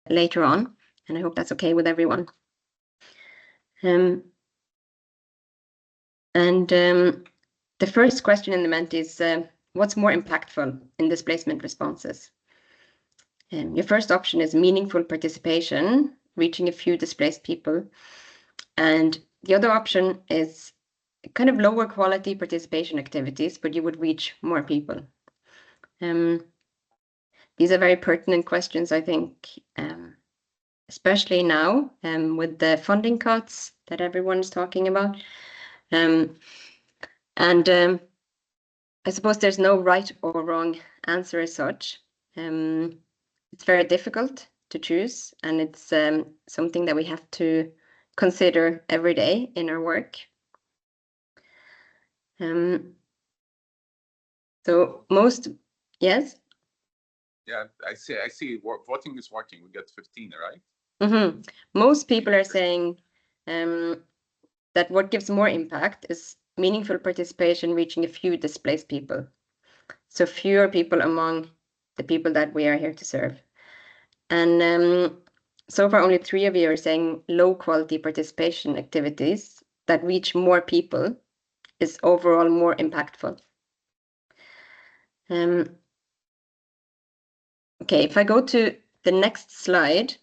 later on, and I hope that's okay with everyone. The first question in the Ment is, what's more impactful in displacement responses? Your first option is meaningful participation, reaching a few displaced people. And the other option is kind of lower quality participation activities, but you would reach more people. These are very pertinent questions, I think, especially now with the funding cuts that everyone is talking about. I suppose there's no right or wrong answer as such. It's very difficult to choose, and it's something that we have to consider every day in our work. So most, yes? Yeah, I see. Voting is working. We get 15, right? Mm-hmm. Most people are saying that what gives more impact is meaningful participation, reaching a few displaced people. So fewer people among the people that we are here to serve. And so far, only 3 of you are saying low quality participation activities that reach more people is overall more impactful. Okay, if I go to the next slide,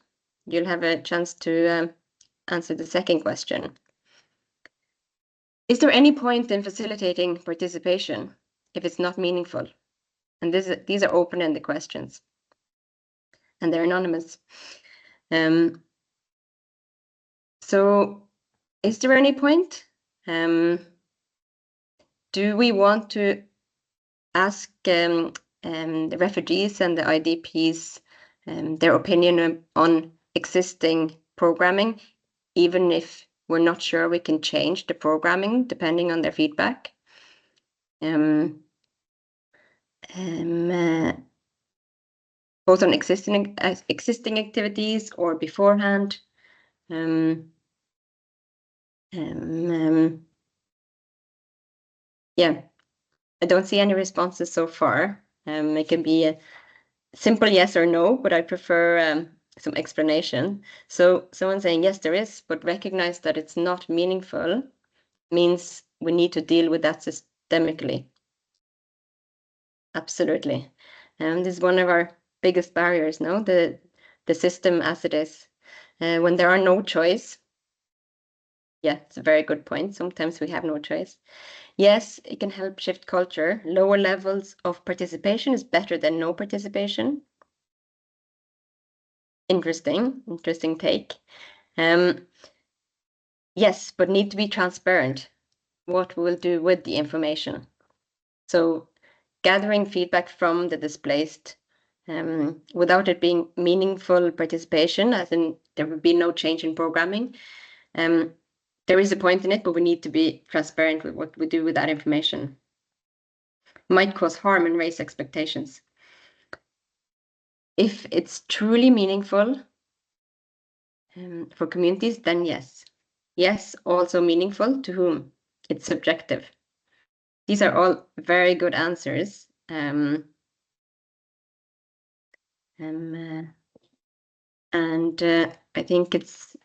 you'll have a chance to answer the second question. Is there any point in facilitating participation if it's not meaningful? And these are open-ended questions, and they're anonymous. So is there any point? Do we want to ask the refugees and the IDPs their opinion on existing programming, even if we're not sure we can change the programming depending on their feedback? Both on existing activities or beforehand. Yeah, I don't see any responses so far. It can be a simple yes or no, but I prefer some explanation. So someone saying yes, there is, but recognize that it's not meaningful means we need to deal with that systemically. Absolutely. And this is one of our biggest barriers, no? The system as it is. When there are no choice. Yeah, it's a very good point. Sometimes we have no choice. Yes, it can help shift culture. Lower levels of participation is better than no participation. Interesting take. Yes, but need to be transparent what we will do with the information. So gathering feedback from the displaced without it being meaningful participation, as in there would be no change in programming. There is a point in it, but we need to be transparent with what we do with that information. Might cause harm and raise expectations. If it's truly meaningful for communities, then yes. Yes, also meaningful to whom? It's subjective. These are all very good answers. And I think it's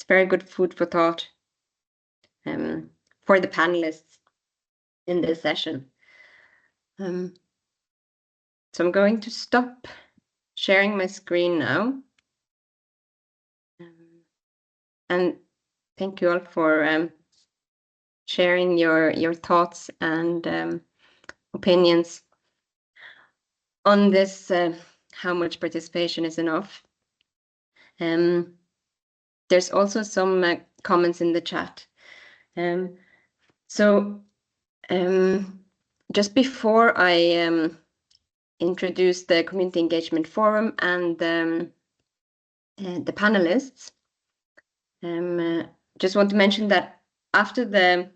very good food for thought for the panelists in this session. So I'm going to stop sharing my screen now. And thank you all for sharing your thoughts and opinions on this, how much participation is enough. There's also some comments in the chat. So just before I introduce the Community Engagement Forum and the panelists, just want to mention that after the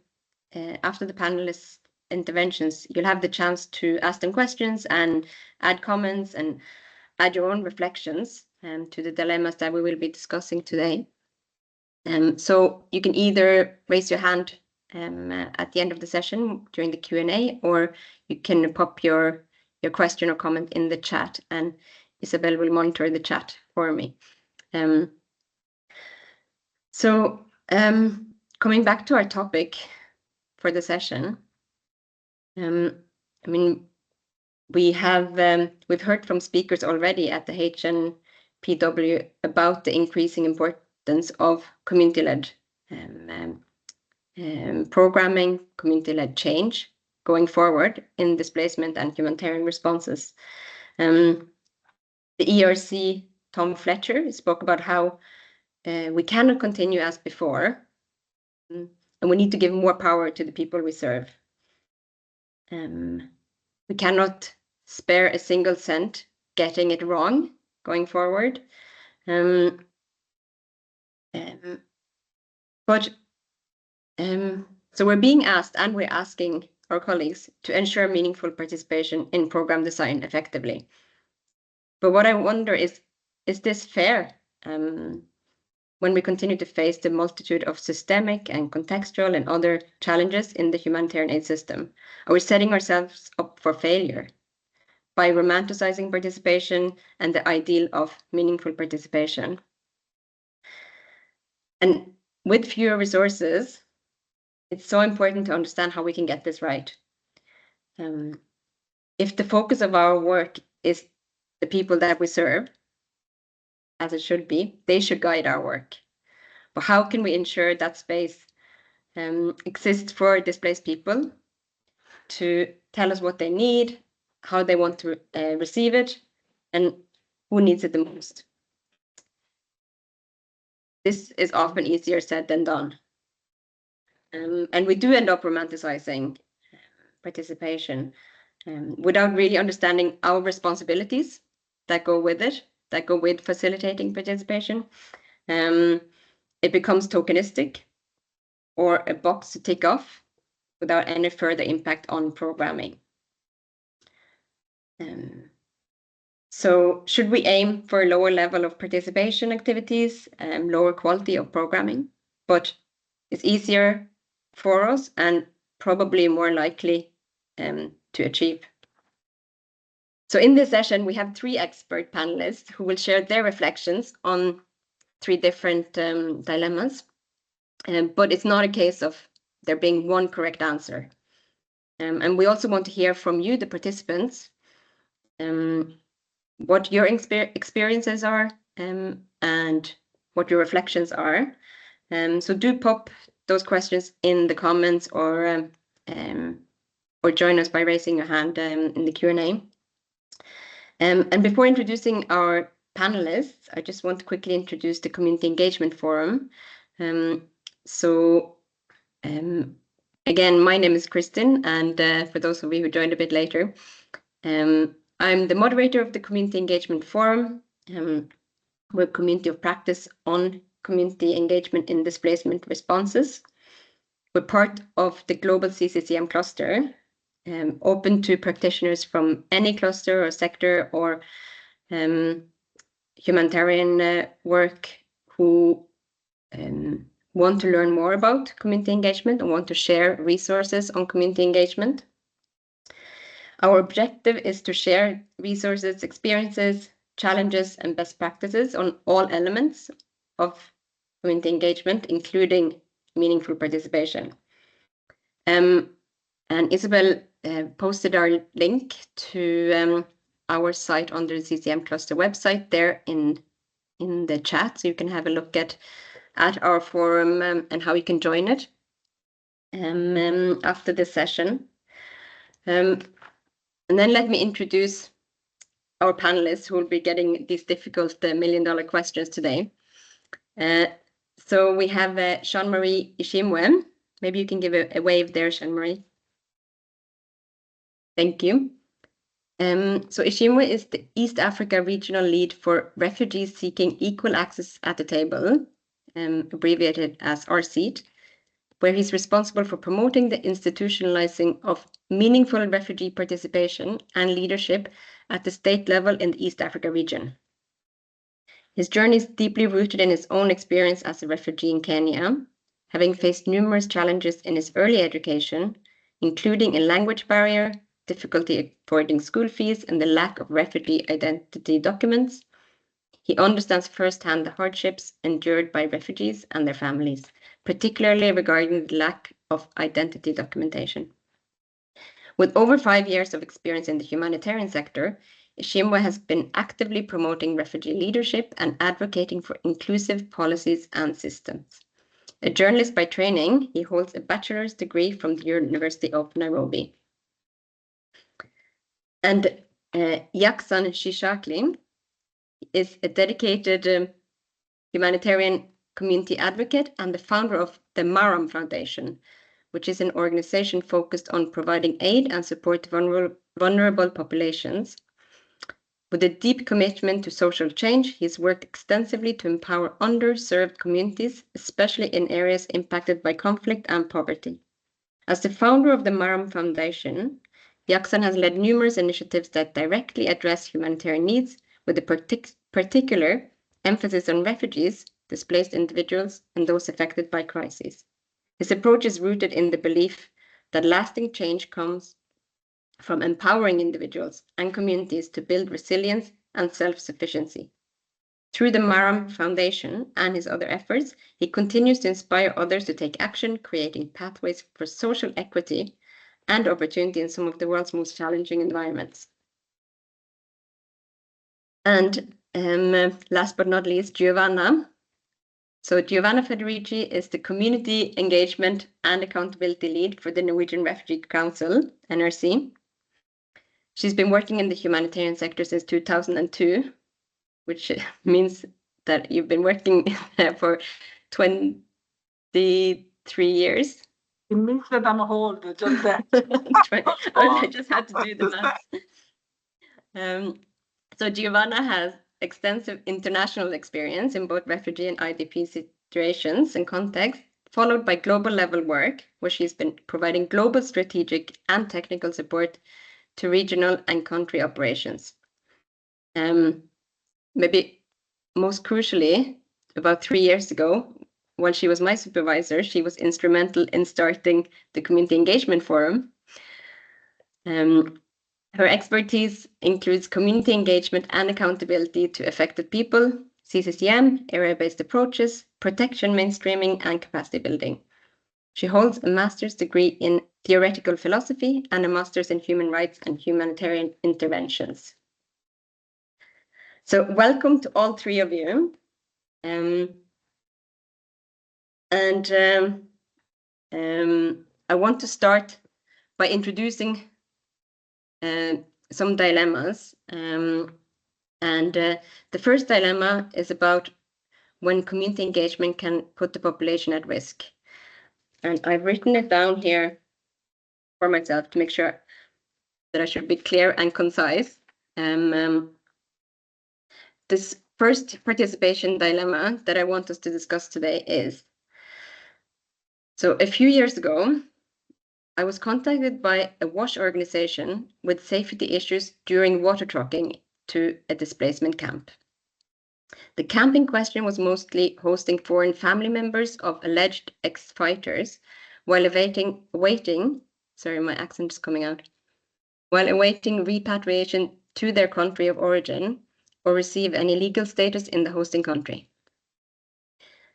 panelists' interventions, you'll have the chance to ask them questions and add comments and add your own reflections to the dilemmas that we will be discussing today. So you can either raise your hand at the end of the session during the Q&A, or you can pop your question or comment in the chat, and Isabel will monitor the chat for me. Coming back to our topic for the session, I mean, we've heard from speakers already at the HNPW about the increasing importance of community-led programming, community-led change going forward in displacement and humanitarian responses. The ERC, Tom Fletcher, spoke about how we cannot continue as before, and we need to give more power to the people we serve. We cannot spare a single cent getting it wrong going forward. So we're being asked, and we're asking our colleagues to ensure meaningful participation in program design effectively. But what I wonder is this fair? When we continue to face the multitude of systemic and contextual and other challenges in the humanitarian aid system, are we setting ourselves up for failure by romanticizing participation and the ideal of meaningful participation? And with fewer resources, it's so important to understand how we can get this right. If the focus of our work is the people that we serve, as it should be, they should guide our work. But how can we ensure that space exists for displaced people to tell us what they need, how they want to receive it, and who needs it the most? This is often easier said than done. And we do end up romanticizing participation without really understanding our responsibilities that go with it, that go with facilitating participation. It becomes tokenistic or a box to tick off without any further impact on programming. So should we aim for a lower level of participation activities, lower quality of programming? But it's easier for us and probably more likely to achieve. So in this session, we have 3 expert panelists who will share their reflections on 3 different dilemmas. But it's not a case of there being one correct answer. And we also want to hear from you, the participants, what your experiences are and what your reflections are. So do pop those questions in the comments or join us by raising your hand in the Q&A. And before introducing our panelists, I just want to quickly introduce the Community Engagement Forum. Again, my name is Kristin, and for those of you who joined a bit later, I'm the moderator of the Community Engagement Forum. We're a community of practice on community engagement in displacement responses. We're part of the global CCCM cluster, open to practitioners from any cluster or sector or humanitarian work who want to learn more about community engagement and want to share resources on community engagement. Our objective is to share resources, experiences, challenges, and best practices on all elements of community engagement, including meaningful participation. And Isabel posted our link to our site on the CCM Cluster website there in the chat, so you can have a look at our forum and how you can join it after this session. And then let me introduce our panelists who will be getting these difficult million-dollar questions today. So we have Marie Ishimwe. Maybe you can give a wave there, Marie. Thank you. So Ishimwe is the East Africa Regional Lead for Refugees Seeking Equal Access at the Table, abbreviated as R-SEAT, where he's responsible for promoting the institutionalizing of meaningful refugee participation and leadership at the state level in the East Africa region. His journey is deeply rooted in his own experience as a refugee in Kenya, having faced numerous challenges in his early education, including a language barrier, difficulty affording school fees, and the lack of refugee identity documents. He understands firsthand the hardships endured by refugees and their families, particularly regarding the lack of identity documentation. With over 5 years of experience in the humanitarian sector, Ishimwe has been actively promoting refugee leadership and advocating for inclusive policies and systems. A journalist by training, he holds a bachelor's degree from the University of Nairobi. And Yakzan Shishakly is a dedicated humanitarian community advocate and the founder of the Maram Foundation, which is an organization focused on providing aid and support to vulnerable populations. With a deep commitment to social change, he's worked extensively to empower underserved communities, especially in areas impacted by conflict and poverty. As the founder of the Maram Foundation, Yakzan has led numerous initiatives that directly address humanitarian needs, with a particular emphasis on refugees, displaced individuals, and those affected by crises. His approach is rooted in the belief that lasting change comes from empowering individuals and communities to build resilience and self-sufficiency. Through the Maram Foundation and his other efforts, he continues to inspire others to take action, creating pathways for social equity and opportunity in some of the world's most challenging environments. And last but not least, Giovanna. So Giovanna Federici is the Community Engagement and Accountability Lead for the Norwegian Refugee Council, NRC. She's been working in the humanitarian sector since 2002, which means that you've been working there for 23 years. It means that I'm old, just that. I just had to do the math. So Giovanna has extensive international experience in both refugee and IDP situations and contexts, followed by global level work, where she's been providing global strategic and technical support to regional and country operations. Maybe most crucially, about 3 years ago, while she was my supervisor, she was instrumental in starting the Community Engagement Forum. Her expertise includes community engagement and accountability to affected people, CCCM, area-based approaches, protection mainstreaming, and capacity building. She holds a master's degree in theoretical philosophy and a master's in human rights and humanitarian interventions. So welcome to all three of you. I want to start by introducing some dilemmas. The first dilemma is about when community engagement can put the population at risk. And I've written it down here for myself to make sure that I should be clear and concise. This first participation dilemma that I want us to discuss today is, so a few years ago, I was contacted by a WASH organization with safety issues during water trucking to a displacement camp. The camp in question was mostly hosting foreign family members of alleged ex-fighters while awaiting, sorry, my accent is coming out, while awaiting repatriation to their country of origin or receive any legal status in the hosting country.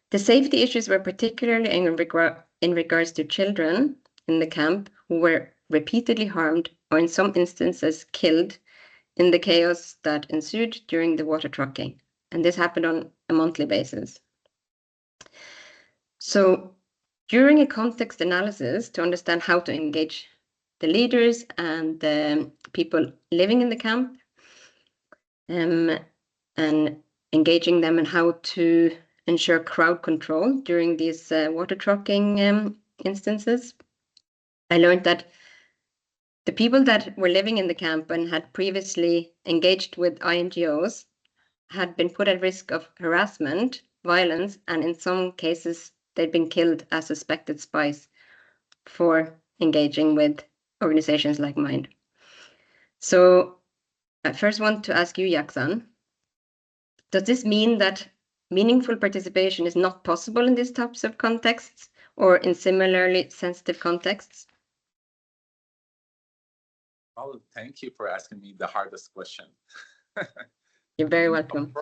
The safety issues were particularly in regards to children in the camp who were repeatedly harmed or in some instances killed in the chaos that ensued during the water trucking. And this happened on a monthly basis. So during a context analysis to understand how to engage the leaders and the people living in the camp, and engaging them in how to ensure crowd control during these water trucking instances, I learned that the people that were living in the camp and had previously engaged with INGOs had been put at risk of harassment, violence, and in some cases, they'd been killed as suspected spies for engaging with organizations like mine. So I first want to ask you, Yakzan, does this mean that meaningful participation is not possible in these types of contexts or in similarly sensitive contexts? Well, thank you for asking me the hardest question. You're very welcome.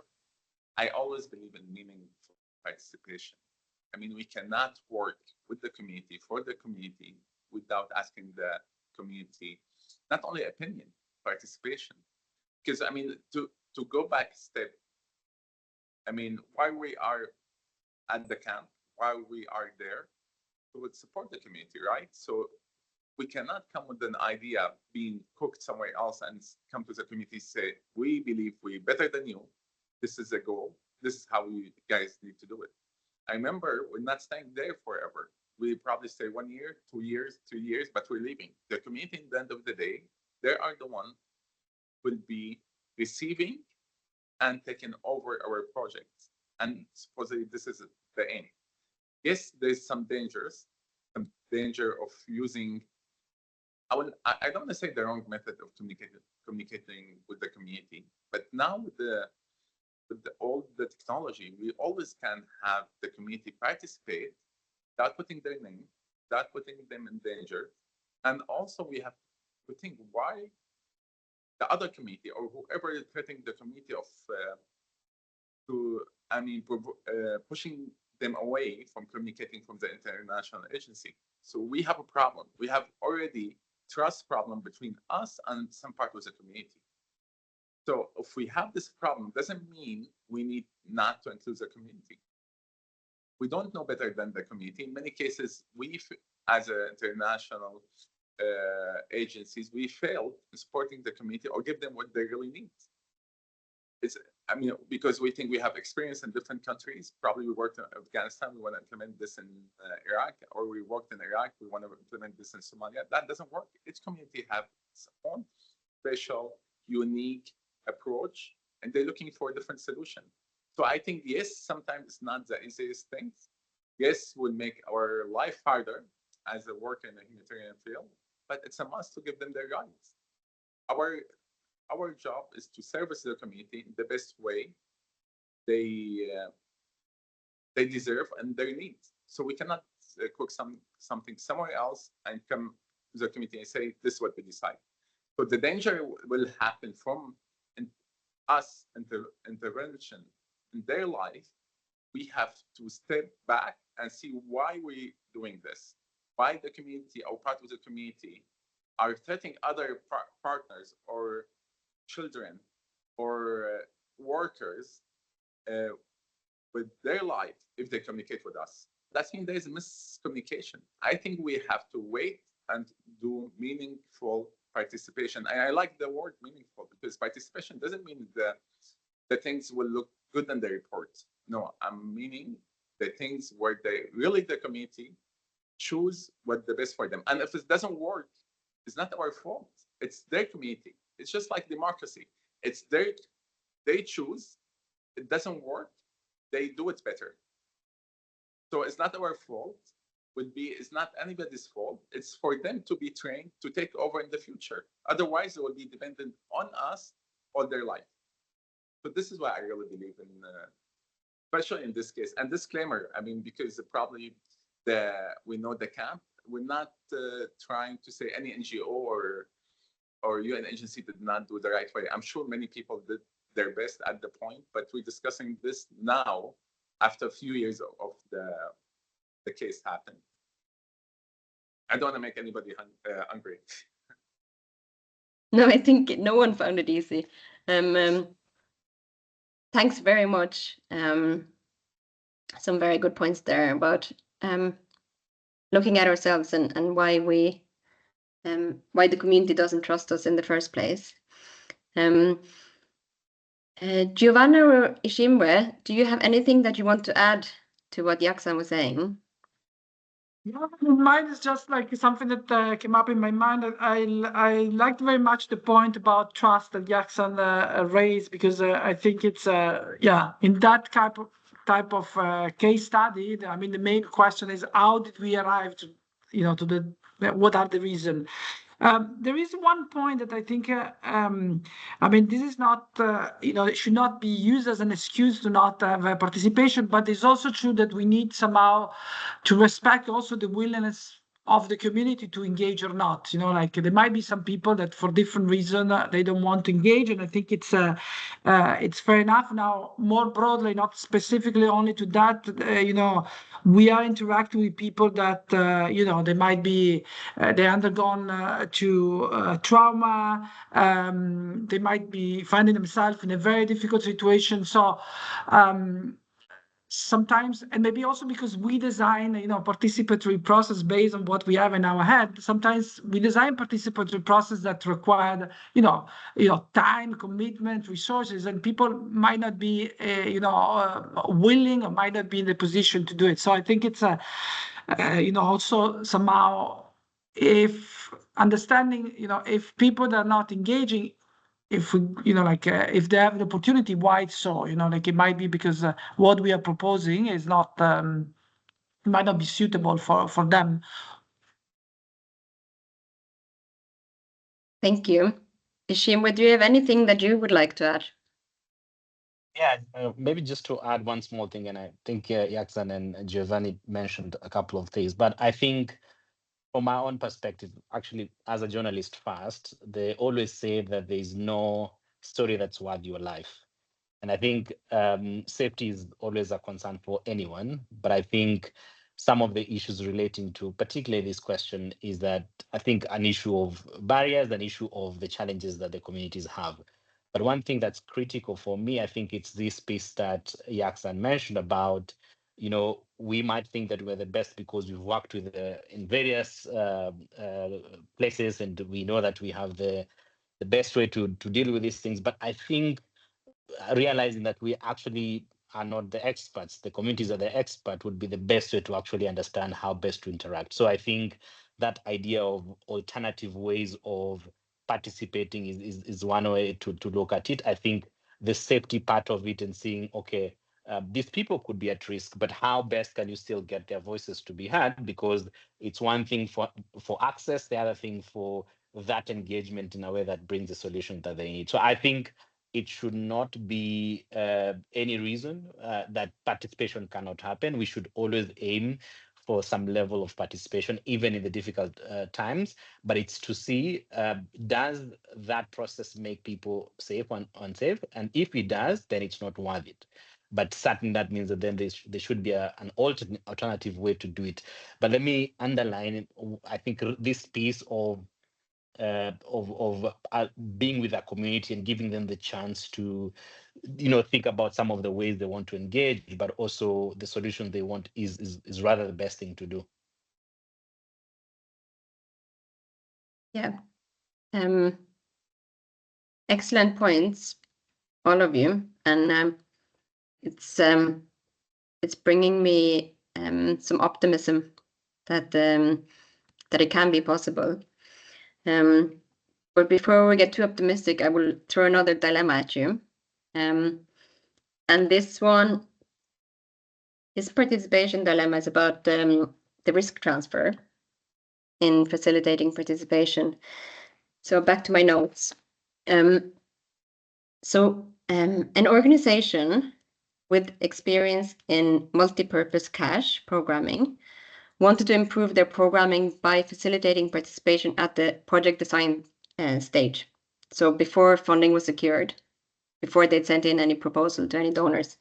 I always believe in meaningful participation. I mean, we cannot work with the community, for the community, without asking the community, not only opinion, participation. Because, I mean, to go back a step, I mean, why we are at the camp, why we are there, we would support the community, right? So we cannot come with an idea being cooked somewhere else and come to the community, say, we believe we're better than you. This is the goal. This is how you guys need to do it. I remember we're not staying there forever. We probably stay 1 year, 2 years, 3 years, but we're leaving. The community, at the end of the day, they are the one who will be receiving and taking over our projects. And supposedly this is the aim. Yes, there's some dangers, some danger of using, I don't want to say the wrong method of communicating with the community, but now with all the technology, we always can have the community participate without putting their name, without putting them in danger. And also we have to think why the other community or whoever is threatening the community of pushing them away from communicating from the international agency. So we have a problem. We have already trust problem between us and some part of the community. So if we have this problem, doesn't mean we need not to include the community. We don't know better than the community. In many cases, we, as international agencies, we fail in supporting the community or give them what they really need. Because we think we have experience in different countries. Probably we worked in Afghanistan, we want to implement this in Iraq, or we worked in Iraq, we want to implement this in Somalia. That doesn't work. Each community has its own special, unique approach, and they're looking for a different solution. So I think, yes, sometimes it's not the easiest thing. Yes, will make our life harder as a worker in a humanitarian field, but it's a must to give them their rights. Our job is to service the community in the best way they deserve and their needs. So we cannot cook something somewhere else and come to the community and say, this is what we decide. So the danger will happen from us intervention in their life. We have to step back and see why we're doing this, why the community or part of the community are threatening other partners or children or workers with their life if they communicate with us. That means there is miscommunication. I think we have to wait and do meaningful participation. And I like the word meaningful because participation doesn't mean the things will look good in the report. No, I'm meaning the things where the community choose what's the best for them. And if it doesn't work, it's not our fault. It's their community. It's just like democracy. It's they choose. It doesn't work. They do it better. So it's not our fault. It's not anybody's fault. It's for them to be trained to take over in the future. Otherwise, they will be dependent on us all their life. So this is why I really believe in, especially in this case. And disclaimer, because probably we know the camp. We're not trying to say any NGO or UN agency did not do the right way. I'm sure many people did their best at the point, but we're discussing this now after a few years of the case happened. I don't want to make anybody hungry. No, I think no one found it easy. Thanks very much. Some very good points there about looking at ourselves and why why the community doesn't trust us in the first place. Giovanna Ishimwe, do you have anything that you want to add to what Yakzan was saying? Yeah, mine is just like something that came up in my mind. I liked very much the point about trust that Yakzan raised, because I think it's in that type of case study. The main question is, how did we arrive to what are the reasons? There is one point that I think, this is not, it should not be used as an excuse to not have participation, but it's also true that we need somehow to respect also the willingness of the community to engage or not. You know, like there might be some people that for different reason they don't want to engage, and I think it's fair enough. Now, more broadly, not specifically only to that, you know, we are interacting with people that you know, they might be they undergone trauma, they might be finding themselves in a very difficult situation. So sometimes, and maybe also because we design, you know, participatory process based on what we have in our head. Sometimes we design participatory process that require, you know, time, commitment, resources, and people might not be, willing or might not be in the position to do it. So I think it's you know, also somehow, if understanding, you know, if people are not engaging, if we, you know, like if they have the opportunity, why so? You know, like it might be because what we are proposing is not might not be suitable for them. Thank you. Ishimwe, do you have anything that you would like to add? Yeah, maybe just to add one small thing, and I think Yakzan and Giovanni mentioned a couple of things, but I think from my own perspective, actually, as a journalist first, they always say that there is no story that's worth your life. And I think safety is always a concern for anyone, but I think some of the issues relating to particularly this question is that I think an issue of barriers, an issue of the challenges that the communities have. But one thing that's critical for me, I think it's this piece that Yakzan mentioned about, you know, we might think that we're the best because we've worked with in various places, and we know that we have the best way to deal with these things. But I think realizing that we actually are not the experts, the communities are the expert, would be the best way to actually understand how best to interact. So I think that idea of alternative ways of participating is one way to look at it. I think the safety part of it and seeing, okay, these people could be at risk, but how best can you still get their voices to be heard? Because it's one thing for access, the other thing for that engagement in a way that brings the solution that they need. So I think it should not be any reason that participation cannot happen. We should always aim for some level of participation, even in the difficult times. But it's to see, does that process make people safe or unsafe? And if it does, then it's not worth it. But certainly that means that then there should be an alternative way to do it. But let me underline, I think this piece of being with a community and giving them the chance to, you know, think about some of the ways they want to engage, but also the solution they want is rather the best thing to do. Yeah. Excellent points, all of you, and it's bringing me some optimism that that it can be possible. But before we get too optimistic, I will throw another dilemma at you. And this participation dilemma is about the risk transfer in facilitating participation. So back to my notes. An organization with experience in multi-purpose cache programming wanted to improve their programming by facilitating participation at the project design stage. So before funding was secured, before they'd sent in any proposal to any donors.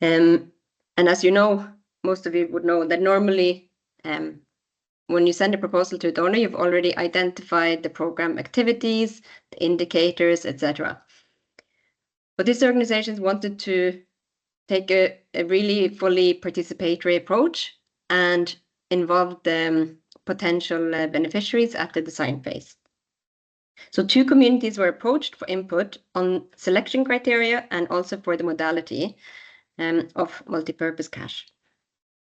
And as you know, most of you would know that normally when you send a proposal to a donor, you've already identified the program activities, the indicators, etc. But these organizations wanted to take a really fully participatory approach and involve the potential beneficiaries at the design phase. So 2 communities were approached for input on selection criteria and also for the modality of multi-purpose cache.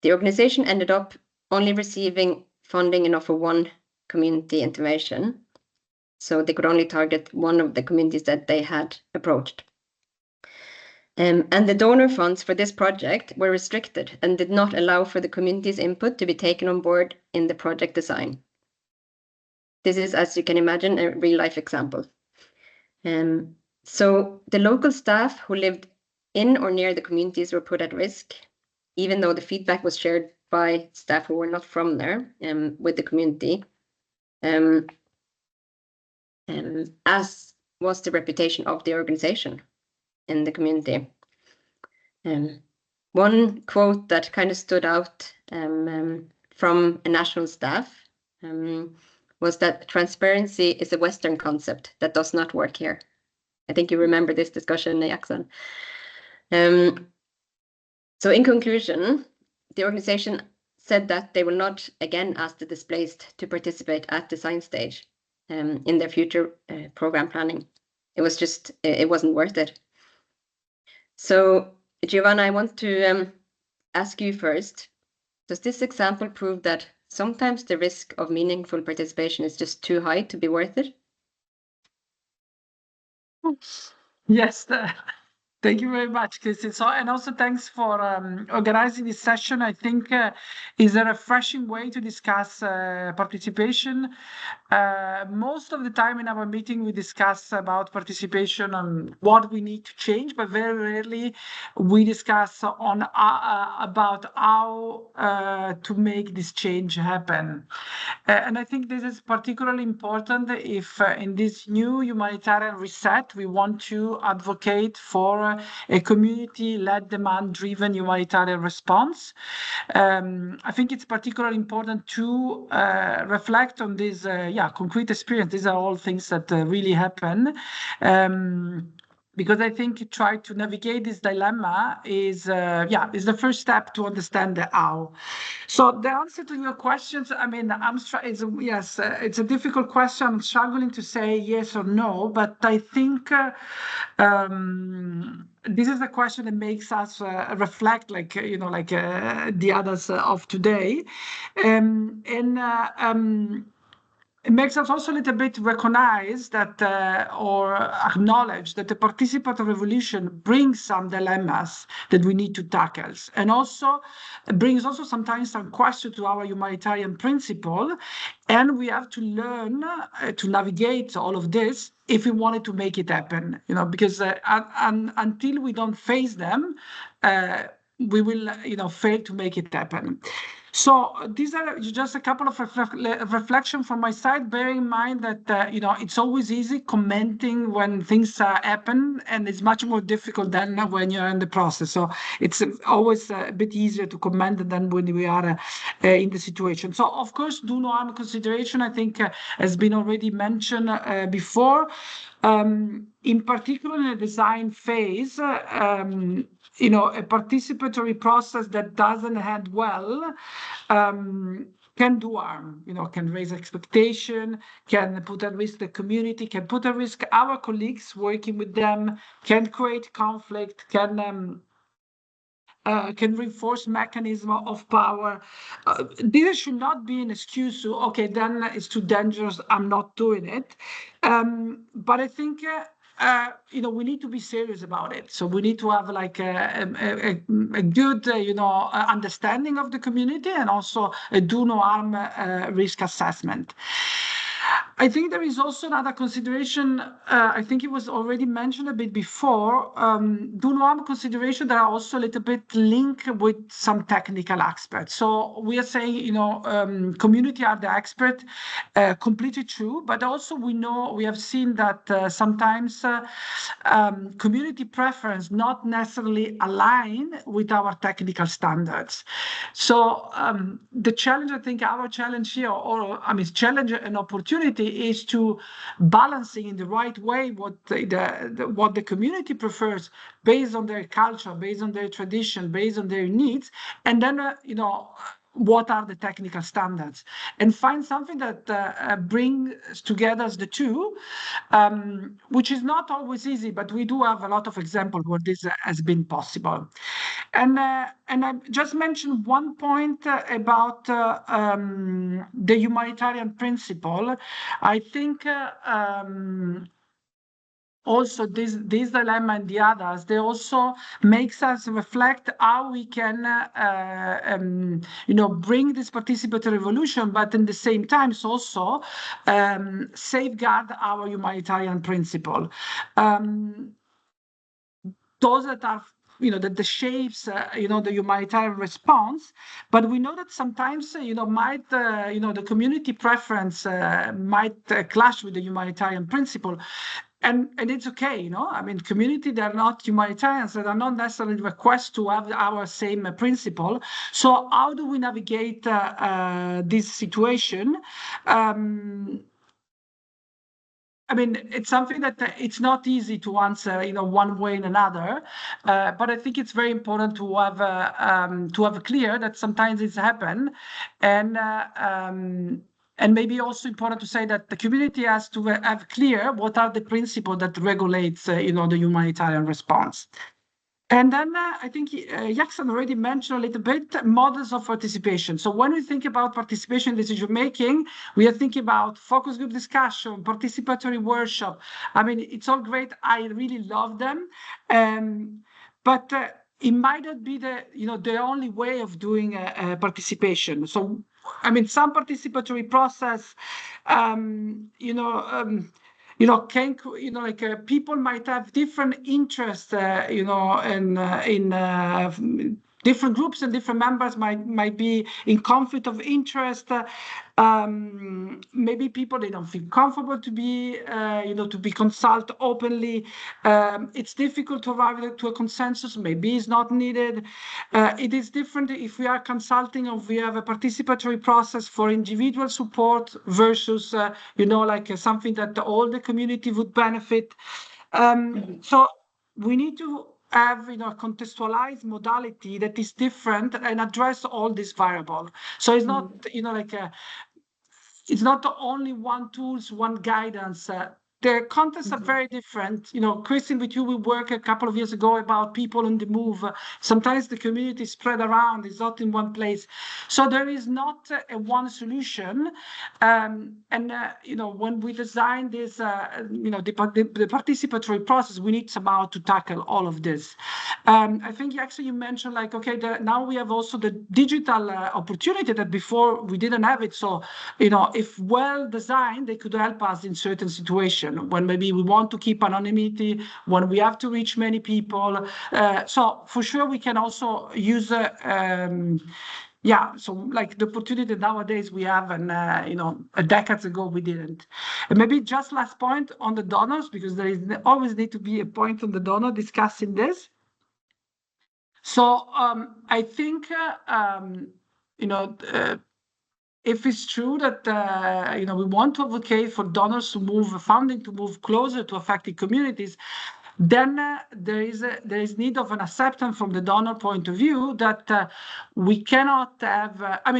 The organization ended up only receiving funding enough for 1 community intervention, so they could only target one of the communities that they had approached. And the donor funds for this project were restricted and did not allow for the community's input to be taken on board in the project design. This is, as you can imagine, a real-life example. So the local staff who lived in or near the communities were put at risk, even though the feedback was shared by staff who were not from there with the community, as was the reputation of the organization in the community. One quote that kind of stood out from a national staff was that transparency is a Western concept that does not work here. I think you remember this discussion, Yakzan. So in conclusion, the organization said that they will not again ask the displaced to participate at the science stage in their future program planning. It was just, it wasn't worth it. So Giovanna, I want to ask you first, does this example prove that sometimes the risk of meaningful participation is just too high to be worth it? Yes, thank you very much, Christine. So, and also thanks for organizing this session. I think is a refreshing way to discuss participation. Most of the time in our meeting, we discuss about participation and what we need to change, but very rarely we discuss on about how to make this change happen. And I think this is particularly important if in this new humanitarian reset, we want to advocate for a community-led, demand-driven humanitarian response. I think it's particularly important to reflect on this concrete experience. These are all things that really happen. Because I think try to navigate this dilemma is the first step to understand the how. So the answer to your questions, I mean, yes, it's a difficult question. I'm struggling to say yes or no, but I think this is a question that makes us reflect, like the others of today, it makes us also a little bit recognize that or acknowledge that the participatory revolution brings some dilemmas that we need to tackle, and also brings also sometimes some question to our humanitarian principle, and we have to learn to navigate all of this if we wanted to make it happen. Because until we don't face them, we will fail to make it happen. So these are just a couple of reflections from my side, bearing in mind that it's always easy commenting when things happen, and it's much more difficult than when you're in the process. So it's always a bit easier to comment than when we are in the situation. So of course, do no harm consideration, I think has been already mentioned before. In particular, in the design phase, a participatory process that doesn't end well can do harm, can raise expectation, can put at risk the community, can put at risk our colleagues working with them, can create conflict, can reinforce mechanism of power. This should not be an excuse to, okay, then it's too dangerous, I'm not doing it. But I think we need to be serious about it. So we need to have like a good, understanding of the community, and also a do no harm risk assessment. I think there is also another consideration. I think it was already mentioned a bit before. Do no harm consideration that are also a little bit linked with some technical aspects. So we are saying, community are the expert, completely true. But also we have seen that sometimes community preference not necessarily align with our technical standards. So the challenge, I think, our challenge here, challenge and opportunity, is to balancing in the right way what the community prefers based on their culture, based on their tradition, based on their needs, and then what are the technical standards, and find something that brings together the two, which is not always easy, but we do have a lot of examples where this has been possible. And I just mentioned one point about the humanitarian principle. I think also this dilemma and the others, they also makes us reflect how we can bring this participatory revolution, but in the same time also safeguard our humanitarian principle. Those that are that shapes the humanitarian response. But we know that sometimes might the community preference might clash with the humanitarian principle. And it's okay, I mean, community, they're not humanitarians, they are not necessarily request to have our same principle. So how do we navigate this situation? I mean, it's something that it's not easy to answer, one way and another. But I think it's very important to have clear that sometimes it's happen, and maybe also important to say that the community has to have clear what are the principles that regulates, the humanitarian response. And then I think Yakzan already mentioned a little bit models of participation. So when we think about participation in decision making, we are thinking about focus group discussion, participatory workshop. I mean, it's all great. I really love them, but it might not be the only way of doing participation. So I mean, some participatory process, people might have different interests, in different groups, and different members might be in conflict of interest. Maybe people, they don't feel comfortable to be consult openly. It's difficult to arrive to a consensus. Maybe it's not needed. It is different if we are consulting or we have a participatory process for individual support versus, something that all the community would benefit. So we need to have contextualized modality that is different and address all these variables. So it's not it's not only one tools, one guidance. The contexts are very different. Christine, with you, we worked a couple of years ago about people on the move. Sometimes the community is spread around, it's not in one place. So there is not a one solution. When we design this, the participatory process, we need somehow to tackle all of this. I think actually you mentioned now we have also the digital opportunity that before we didn't have it. So, if well designed, they could help us in certain situations when maybe we want to keep anonymity, when we have to reach many people. So for sure, we can also use so the opportunity nowadays we have, and a decade ago we didn't. And maybe just last point on the donors, because there is always need to be a point on the donor discussing this. So I think if it's true that we want to advocate for donors to move funding to move closer to affected communities, then there is need of an acceptance from the donor point of view that we cannot have.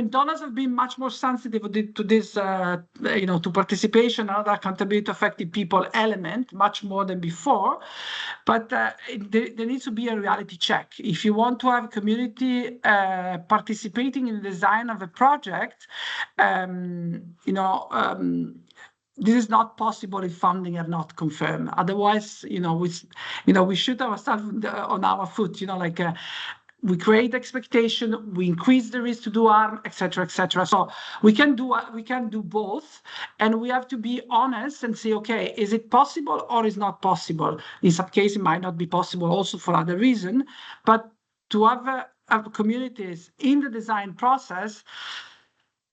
Donors have been much more sensitive to this, to participation and other accountability to affected people element much more than before. But there needs to be a reality check. If you want to have community participating in the design of a project, this is not possible if funding are not confirmed. Otherwise, we shoot ourselves on our foot. We create expectation, we increase the risk to do harm, etc., etc. So we can do both, and we have to be honest and say, okay, is it possible or is not possible? In some cases, it might not be possible, also for other reason. But to have communities in the design process,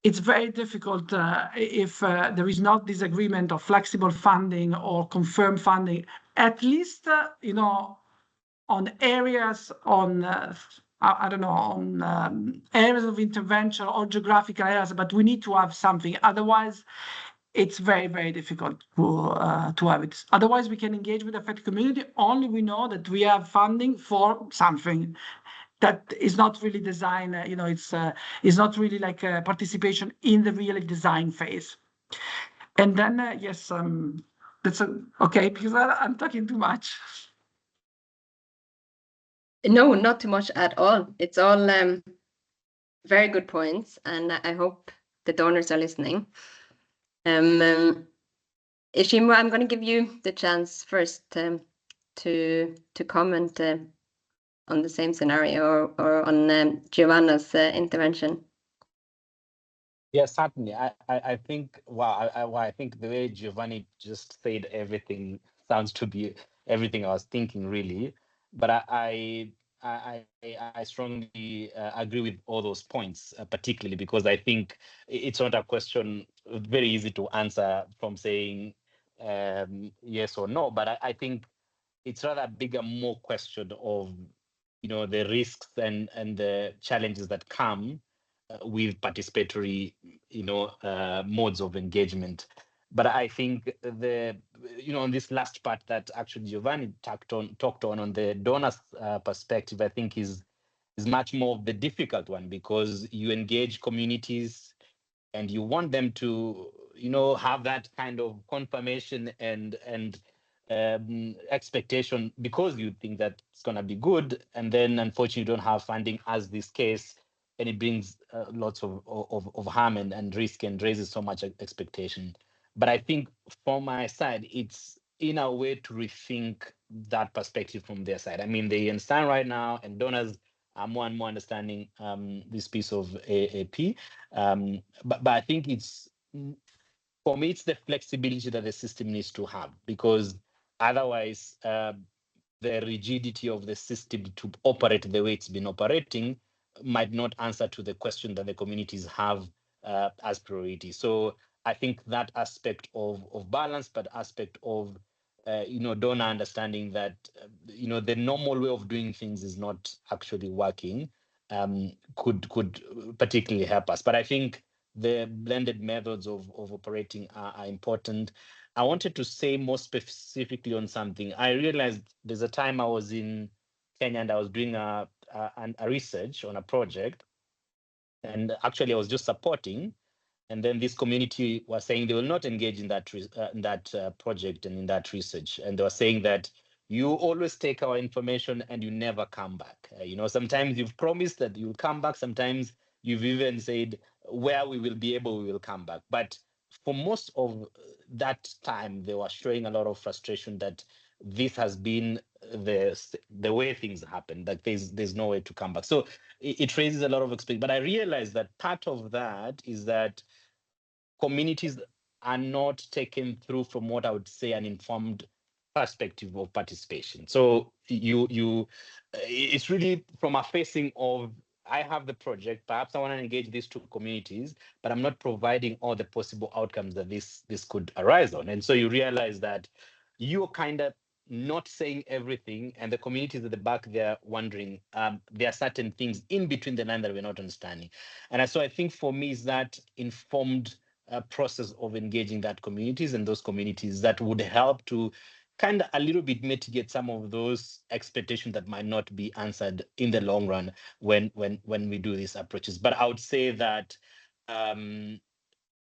it's very difficult if there is not disagreement of flexible funding or confirmed funding, at least, on areas, on areas of intervention or geographical areas, but we need to have something. Otherwise, it's very, very difficult to have it. Otherwise, we can engage with the affected community only we know that we have funding for something that is not really design, it's not really like a participation in the real design phase. And then, yes, that's okay, because I'm talking too much. No, not too much at all. It's all very good points, and I hope the donors are listening. Ishimwe, I'm going to give you the chance first to comment on the same scenario or on Giovanna's intervention. Yes, certainly. I think I think the way Giovanni just said everything sounds to be everything I was thinking, really. But I I strongly agree with all those points, particularly because I think it's not a question very easy to answer from saying yes or no, but I think it's rather a bigger, more question of, the risks and the challenges that come with participatory, modes of engagement. But I think on this last part that actually Giovanni talked on the donors perspective, I think is much more of the difficult one, because you engage communities and you want them to, have that kind of confirmation and expectation, because you think that it's going to be good, and then unfortunately you don't have funding, as this case, and it brings lots of harm and risk, and raises so much expectation. But I think from my side, it's in a way to rethink that perspective from their side. I mean, they understand right now, and donors are more and more understanding this piece of AAP. But I think it's, for me, it's the flexibility that the system needs to have, because otherwise the rigidity of the system to operate the way it's been operating might not answer to the question that the communities have as priority. So I think that aspect of balance, but aspect of donor understanding that the normal way of doing things is not actually working, could particularly help us. But I think the blended methods of operating are important. I wanted to say more specifically on something. I realized there's a time I was in Kenya and I was doing a research on a project, and actually I was just supporting. And then this community was saying they will not engage in that project and in that research. And they were saying that you always take our information and you never come back. Sometimes you've promised that you'll come back. Sometimes you've even said where we will be able, we will come back. But for most of that time, they were showing a lot of frustration that this has been the way things happen, that there's no way to come back. So it raises a lot of expectation. But I realized that part of that is that communities are not taken through from what I would say an informed perspective of participation. So it's really from a facing of, I have the project, perhaps I want to engage these two communities, but I'm not providing all the possible outcomes that this could arise on. And so you realize that you're kind of not saying everything, and the communities at the back, they're wondering, there are certain things in between the line that we're not understanding. And so I think for me is that informed process of engaging that communities and those communities that would help to kind of a little bit mitigate some of those expectations that might not be answered in the long run when we do these approaches. But I would say that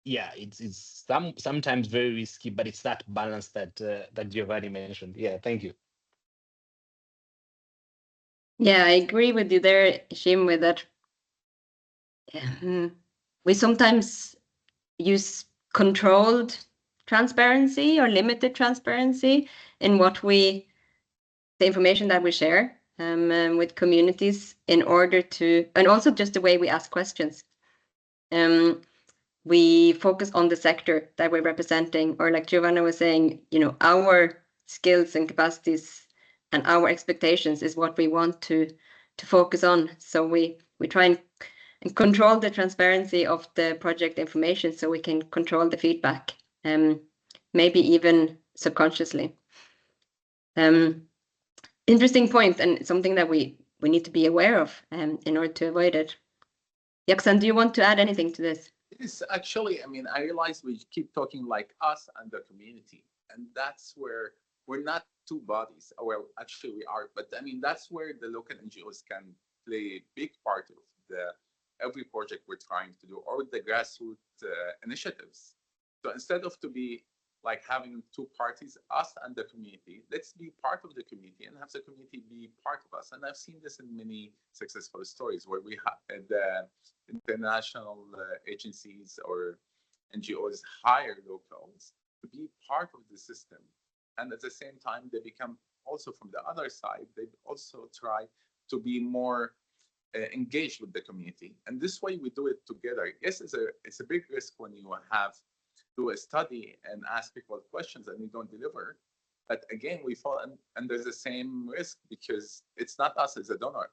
it's sometimes very risky, but it's that balance that Giovanni mentioned. Yeah, thank you. Yeah, I agree with you there, Ishimwe, that we sometimes use controlled transparency or limited transparency in the information that we share with communities, in order to, and also just the way we ask questions. We focus on the sector that we're representing, or like Giovanna was saying, our skills and capacities and our expectations is what we want to focus on. So we try and control the transparency of the project information, so we can control the feedback, maybe even subconsciously. Interesting point, and something that we need to be aware of in order to avoid it. Yakzan, do you want to add anything to this? It's actually, I realize we keep talking like us and the community, and that's where we're not two bodies. Well, actually we are, but that's where the local NGOs can play a big part of every project we're trying to do, or the grassroots initiatives. So instead of to be like having two parties, us and the community, let's be part of the community and have the community be part of us. And I've seen this in many successful stories where we have the international agencies or NGOs hire locals to be part of the system. And at the same time, they become also, from the other side, they also try to be more engaged with the community. And this way we do it together. Yes, it's a big risk when you have do a study and ask people questions and you don't deliver. But again, we fall under the same risk because it's not us, it's the donor.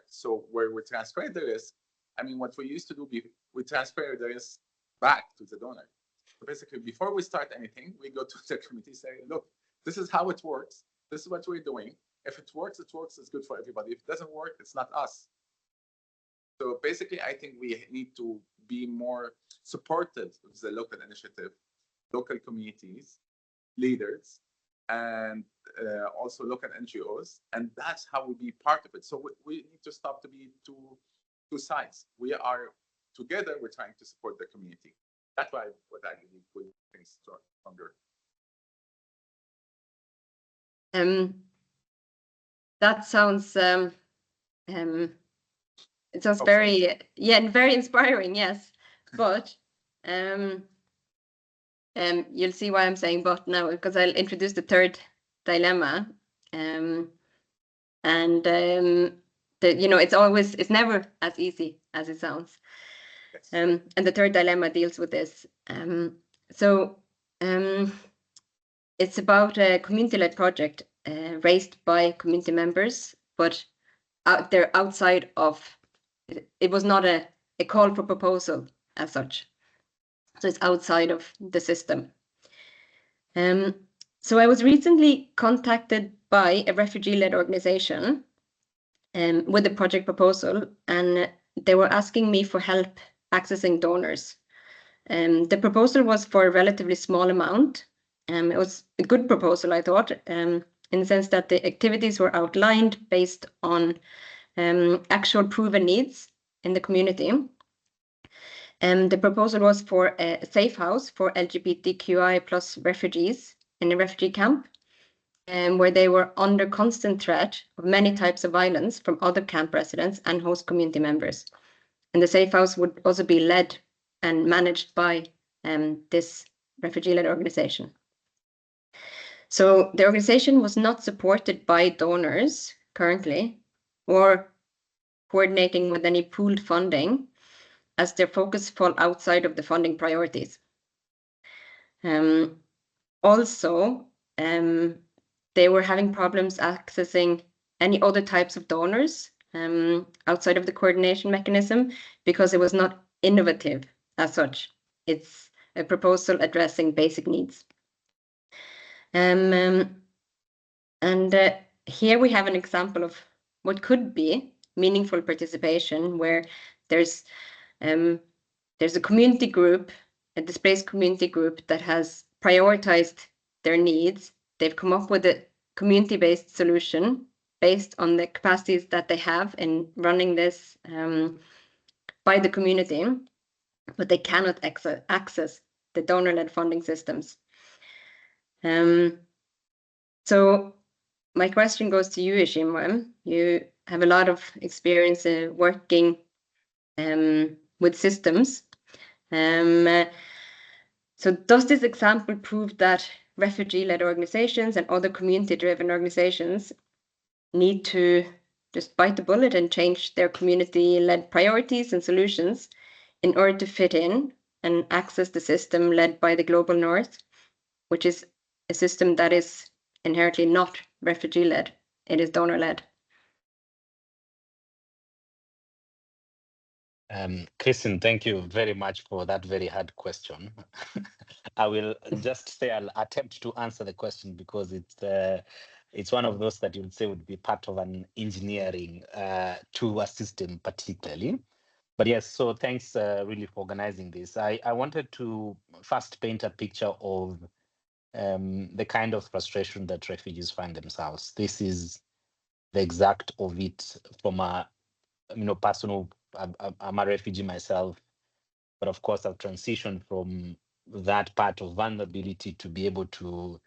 So where we transfer the risk, I mean, what we used to do, we transfer the risk back to the donor. So basically, before we start anything, we go to the committee, say, look, this is how it works. This is what we're doing. If it works, it's good for everybody. If it doesn't work, it's not us. So basically, I think we need to be more supportive of the local initiative, local communities, leaders, and also local NGOs. And that's how we be part of it. So we need to stop to be two sides. We are together, we're trying to support the community. That's why what I believe will make things stronger. That sounds it sounds Okay. very inspiring, yes. But you'll see why I'm saying but now, because I'll introduce the third dilemma. It's never as easy as it sounds. Yes. And the third dilemma deals with this. It's about a community-led project raised by community members, but they're outside of. It was not a call for proposal as such, so it's outside of the system. So I was recently contacted by a refugee-led organization with a project proposal, and they were asking me for help accessing donors. The proposal was for a relatively small amount. It was a good proposal, I thought, in the sense that the activities were outlined based on actual proven needs in the community. The proposal was for a safe house for LGBTQI plus refugees in a refugee camp, where they were under constant threat of many types of violence from other camp residents and host community members. And the safe house would also be led and managed by this refugee-led organization. So the organization was not supported by donors currently, or coordinating with any pooled funding, as their focus fall outside of the funding priorities. Also, they were having problems accessing any other types of donors outside of the coordination mechanism because it was not innovative as such. It's a proposal addressing basic needs. And here we have an example of what could be meaningful participation, where there's a community group, a displaced community group that has prioritized their needs. They've come up with a community-based solution based on the capacities that they have in running this by the community, but they cannot access the donor-led funding systems. So my question goes to you, Ishimwe. You have a lot of experience working with systems. So does this example prove that refugee-led organizations and other community-driven organizations need to just bite the bullet and change their community-led priorities and solutions in order to fit in and access the system led by the Global North, which is a system that is inherently not refugee-led, it is donor-led? Kristen, thank you very much for that very hard question. I will just say I'll attempt to answer the question because it's one of those that you would say would be part of an engineering to a system particularly. But yes, so thanks really for organizing this. I wanted to first paint a picture of the kind of frustration that refugees find themselves. This is the exact of it from a personal. I'm a refugee myself, but of course I've transitioned from that part of vulnerability to be able to,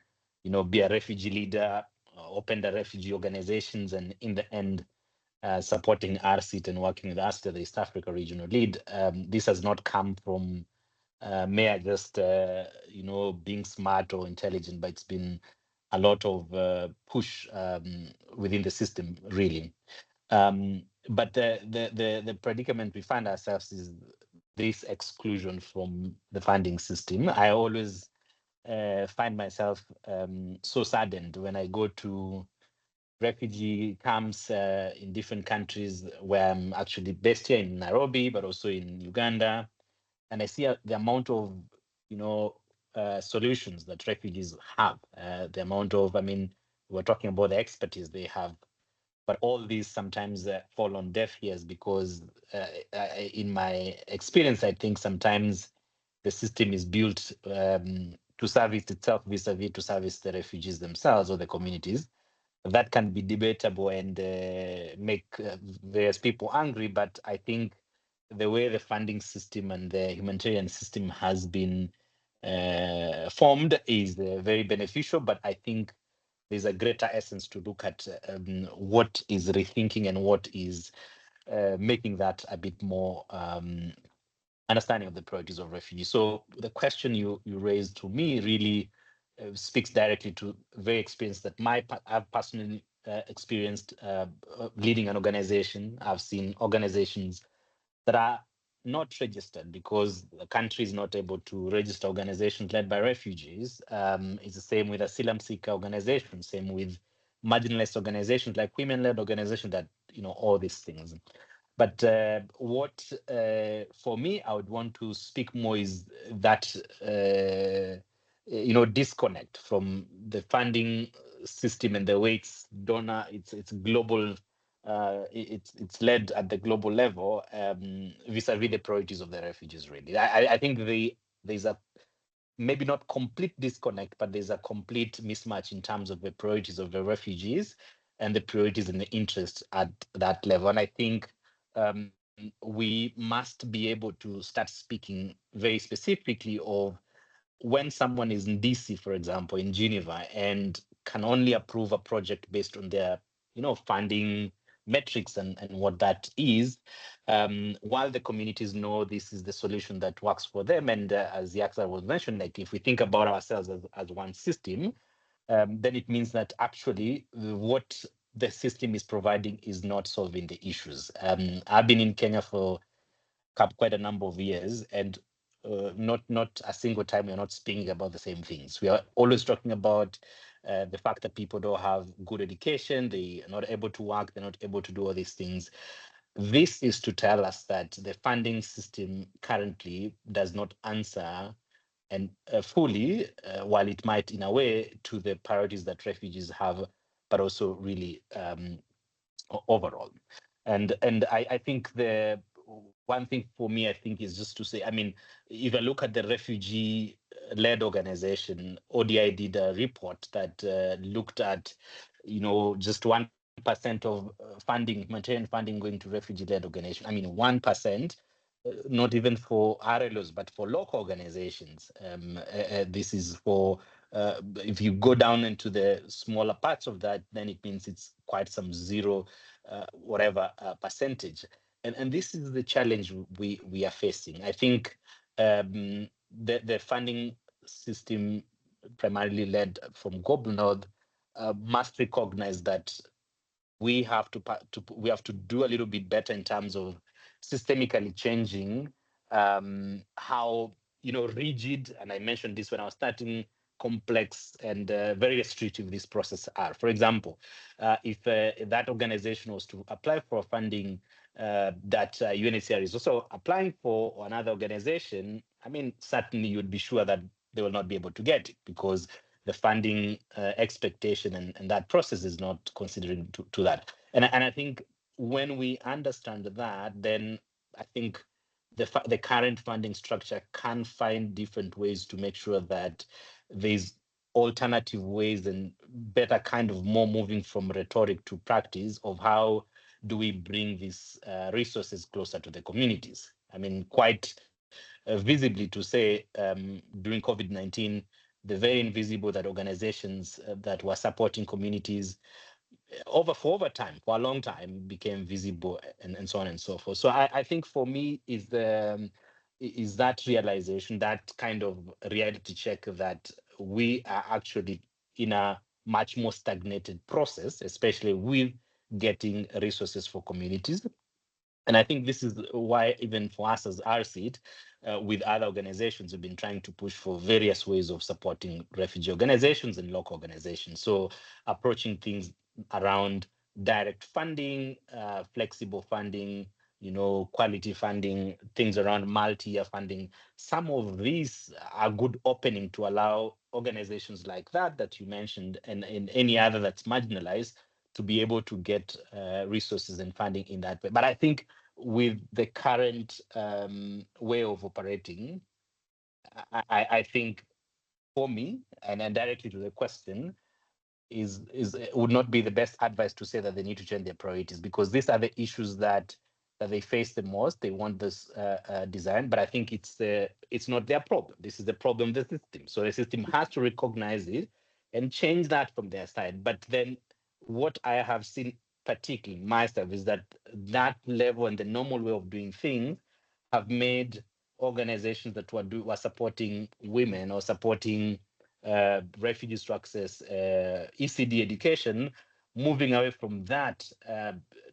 be a refugee leader, open the refugee organizations, and in the end, supporting R-SEAT and working with us, the East Africa regional lead. This has not come from mere just, being smart or intelligent, but it's been a lot of push within the system, really. But the predicament we find ourselves is this exclusion from the funding system. I always find myself so saddened when I go to refugee camps in different countries where I'm actually based here in Nairobi, but also in Uganda, and I see the amount of, solutions that refugees have. The amount of, I mean, we're talking about the expertise they have, but all these sometimes fall on deaf ears because, in my experience, I think sometimes the system is built to service itself vis-a-vis to service the refugees themselves or the communities. That can be debatable and make various people angry, but I think the way the funding system and the humanitarian system has been formed is very beneficial, but I think there's a greater essence to look at what is rethinking and what is making that a bit more understanding of the priorities of refugees. So the question you raised to me really speaks directly to very experience that I've personally experienced leading an organization. I've seen organizations that are not registered because the country is not able to register organizations led by refugees. It's the same with asylum seeker organizations, same with marginalized organizations like women-led organizations that, all these things. But what, for me, I would want to speak more is that, disconnect from the funding system and the way it's donor, it's global, it's led at the global level vis-a-vis the priorities of the refugees. Really, I think there's a maybe not complete disconnect, but there's a complete mismatch in terms of the priorities of the refugees and the priorities and the interests at that level. And I think we must be able to start speaking very specifically of when someone is in DC, for example, in Geneva, and can only approve a project based on their, funding metrics and what that is, while the communities know this is the solution that works for them. And as Yakzan was mentioned, like if we think about ourselves as one system, then it means that actually what the system is providing is not solving the issues. I've been in Kenya for quite a number of years, and not a single time we're not speaking about the same things. We are always talking about the fact that people don't have good education, they are not able to work, they're not able to do all these things. This is to tell us that the funding system currently does not answer and fully, while it might in a way, to the priorities that refugees have, but also really overall. And I think the one thing for me, I think, is just to say, I mean, if I look at the refugee-led organization, ODI did a report that looked at, just 1% of funding, humanitarian funding going to refugee-led organization. I mean, 1%. Not even for RLOs, but for local organizations. This is for, if you go down into the smaller parts of that, then it means it's quite some zero, whatever percentage. And this is the challenge we are facing. I think the funding system, primarily led from Global North, must recognize that we have to do a little bit better in terms of systemically changing how rigid, and I mentioned this when I was starting, complex and very restrictive this process are. For example, if that organization was to apply for funding that UNHCR is also applying for another organization, I mean, certainly you'd be sure that they will not be able to get it because the funding expectation and that process is not considering to that. And I think when we understand that, then I think the current funding structure can find different ways to make sure that there's alternative ways and better kind of more moving from rhetoric to practice of how do we bring these resources closer to the communities. I mean, quite visibly to say during COVID-19, the very invisible that organizations that were supporting communities for a long time became visible, and so on and so forth. So I think for me is that realization, that kind of reality check that we are actually in a much more stagnated process, especially with getting resources for communities. And I think this is why even for us as R-SEAT, with other organizations, we've been trying to push for various ways of supporting refugee organizations and local organizations. So approaching things around direct funding, flexible funding, quality funding, things around multi-year funding. Some of these are good opening to allow organizations like that you mentioned, and any other that's marginalized, to be able to get resources and funding in that way. But I think with the current way of operating, I think for me, and then directly to the question, would not be the best advice to say that they need to change their priorities, because these are the issues that they face the most. They want this design, but I think it's not their problem. This is the problem of the system. So the system has to recognize it and change that from their side. But then what I have seen, particularly myself, is that level and the normal way of doing things have made organizations that were supporting women or supporting refugees to access ECD education, moving away from that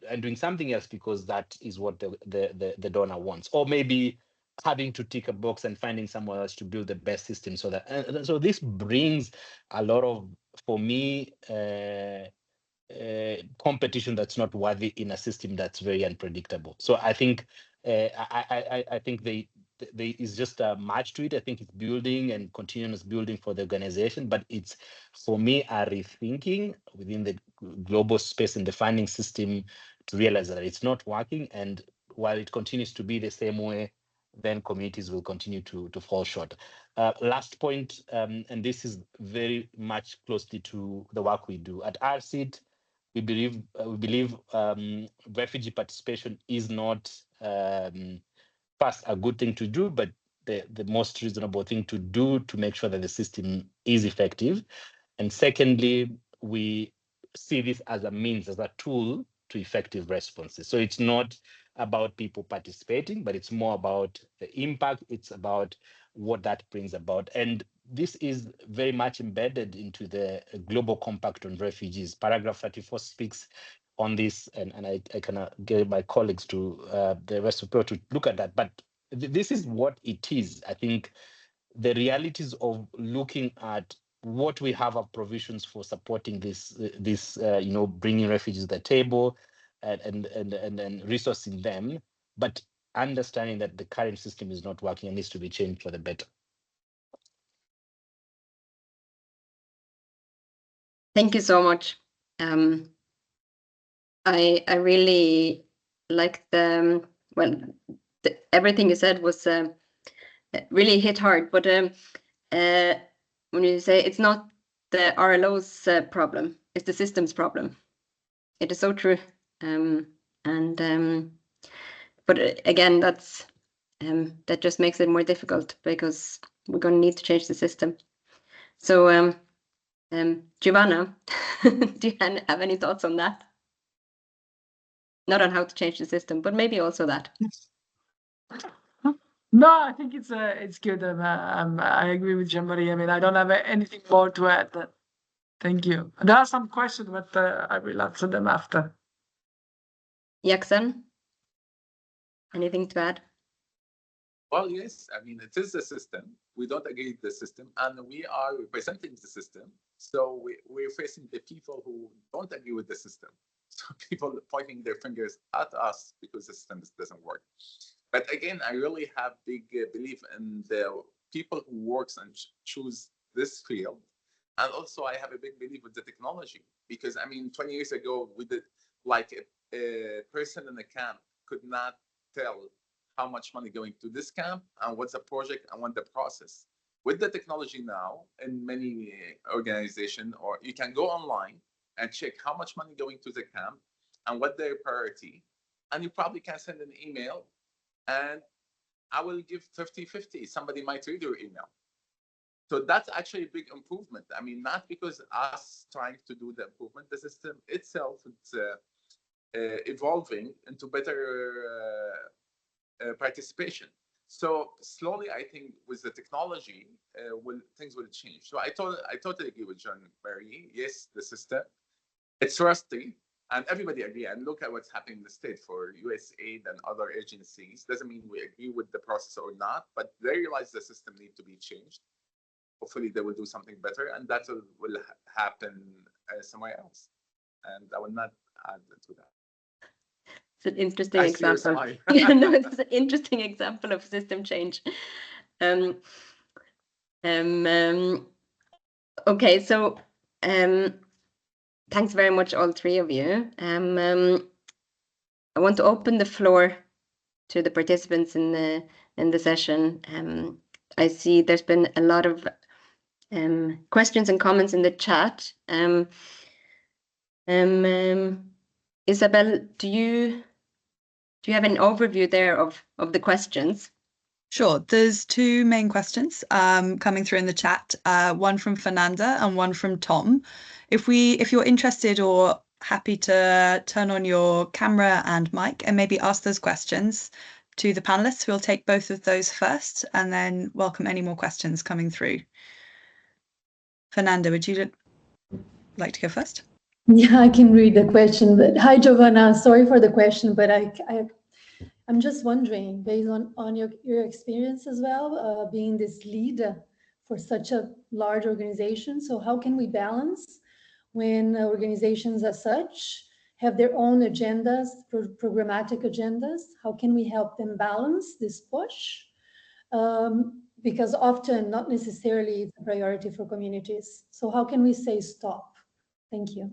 and doing something else because that is what the donor wants, or maybe having to tick a box and finding somewhere else to build the best system. So that so this brings a lot of, for me, competition that's not worthy in a system that's very unpredictable. So I think I think there is just a match to it. I think it's building and continuous building for the organization, but it's, for me, a rethinking within the global space and the funding system to realize that it's not working. And while it continues to be the same way, then communities will continue to fall short. Last point, and this is very much closely to the work we do at R-SEAT. We believe refugee participation is not first a good thing to do, but the most reasonable thing to do to make sure that the system is effective. And secondly, we see this as a means, as a tool to effective responses. So it's not about people participating, but it's more about the impact. It's about what that brings about. And this is very much embedded into the Global Compact on Refugees. Paragraph 34 speaks on this, and I can get my colleagues to the rest of the people to look at that. But this is what it is. I think the realities of looking at what we have of provisions for supporting this, bringing refugees to the table and resourcing them, but understanding that the current system is not working and needs to be changed for the better. Thank you so much. I really like everything you said was really hit hard. But when you say it's not the RLO's problem, it's the system's problem, it is so true. But again, that just makes it more difficult, because we're going to need to change the system. So Giovanna, do you have any thoughts on that? Not on how to change the system, but maybe also that. No, I think it's good. I agree with Jean-Marie. I mean, I don't have anything more to add. Thank you. There are some questions, but I will answer them after. Yakzan, anything to add? Well, yes. I mean, it is the system. We don't agree with the system, and we are representing the system. So we're facing the people who don't agree with the system. So people pointing their fingers at us because the system doesn't work. But again, I really have big belief in the people who works and choose this field. And also I have a big belief with the technology, because I mean, 20 years ago, we did, like a person in a camp could not tell how much money going to this camp and what's the project and what the process. With the technology now, in many organizations, or you can go online and check how much money going to the camp and what their priority. And you probably can send an email and I will give 50-50. Somebody might read your email. So that's actually a big improvement. I mean, not because us trying to do the improvement, the system itself, it's evolving into better participation. So slowly, I think with the technology, things will change. So I totally agree with Jean-Marie. Yes, the system, it's rusty. And everybody agree. And look at what's happening in the state for USAID and other agencies. Doesn't mean we agree with the process or not, but they realize the system needs to be changed. Hopefully they will do something better, and that will happen somewhere else. And I will not add to that. It's an interesting example. No, it's an interesting example of system change. Okay, so thanks very much, all three of you. I want to open the floor to the participants in the session. I see there's been a lot of questions and comments in the chat. Isabel, do you have an overview there of the questions? Sure. There's two main questions coming through in the chat, one from Fernanda and one from Tom. If you're interested or happy to turn on your camera and mic and maybe ask those questions to the panelists, we'll take both of those first and then welcome any more questions coming through. Fernanda, would you like to go first? Yeah, I can read the question. But hi, Giovanna. Sorry for the question, but I'm just wondering, based on your experience as well, being this lead for such a large organization. So how can we balance when organizations as such have their own agendas, programmatic agendas? How can we help them balance this push? Because often not necessarily it's a priority for communities. So how can we say stop? Thank you.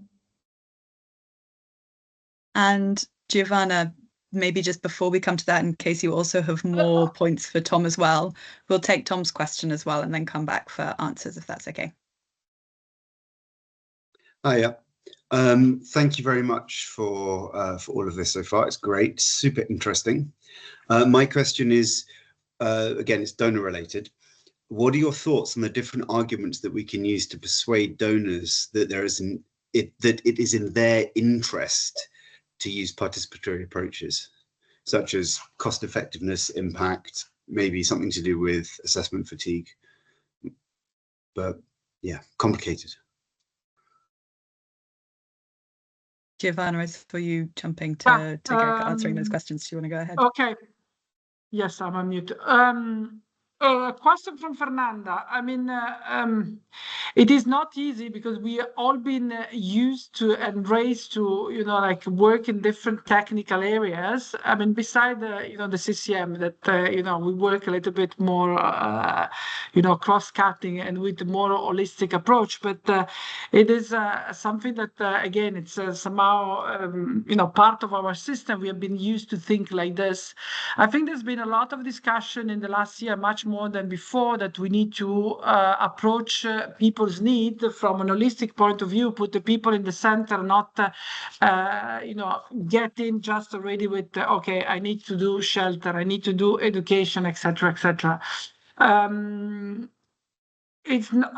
And Giovanna, maybe just before we come to that, in case you also have more points for Tom as well, we'll take Tom's question as well and then come back for answers, if that's okay. Hiya. Thank you very much for all of this so far. It's great, super interesting. My question is, again, it's donor related. What are your thoughts on the different arguments that we can use to persuade donors that it is in their interest to use participatory approaches, such as cost effectiveness, impact, maybe something to do with assessment fatigue? But yeah, complicated. Giovanna, I saw you jumping to go answering those questions. Do you want to go ahead? Okay. Yes, I'm on mute. A question from Fernanda. I mean, it is not easy because we all been used to and raised to, like work in different technical areas. I mean, beside the CCM that, we work a little bit more, cross-cutting and with a more holistic approach. But it is something that, again, it's somehow, part of our system. We have been used to think like this. I think there's been a lot of discussion in the last year, much more than before, that we need to approach people's need from an holistic point of view, put the people in the center, not get in just already with okay, I need to do shelter, I need to do education, etc., etc. I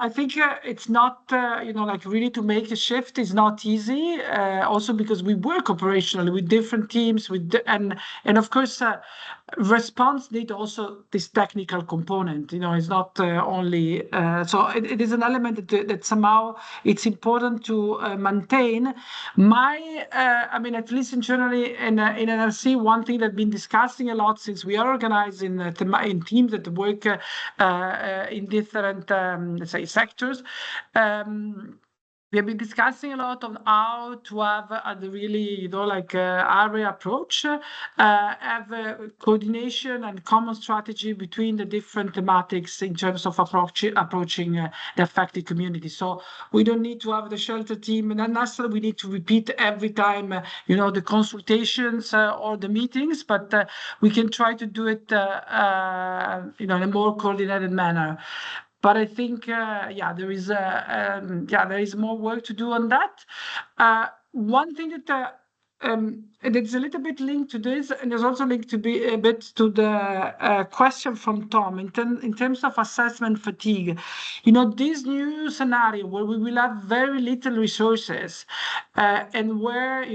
think it's not, like really to make a shift is not easy. Also because we work operationally with different teams, and of course, response need also this technical component. It's not only so it is an element that somehow it's important to maintain. I mean, at least internally in NRC, one thing that's been discussing a lot since we are organizing in teams that work in different let's say sectors. We have been discussing a lot on how to have a really, area approach, have a coordination and common strategy between the different thematics in terms of approaching the affected community. So we don't need to have the shelter team, and not necessarily we need to repeat every time, the consultations or the meetings, but we can try to do it, in a more coordinated manner. But I think, there is more work to do on that. One thing that and it's a little bit linked to this, and it's also linked to be a bit to the question from Tom in terms of assessment fatigue. This new scenario where we will have very little resources, and where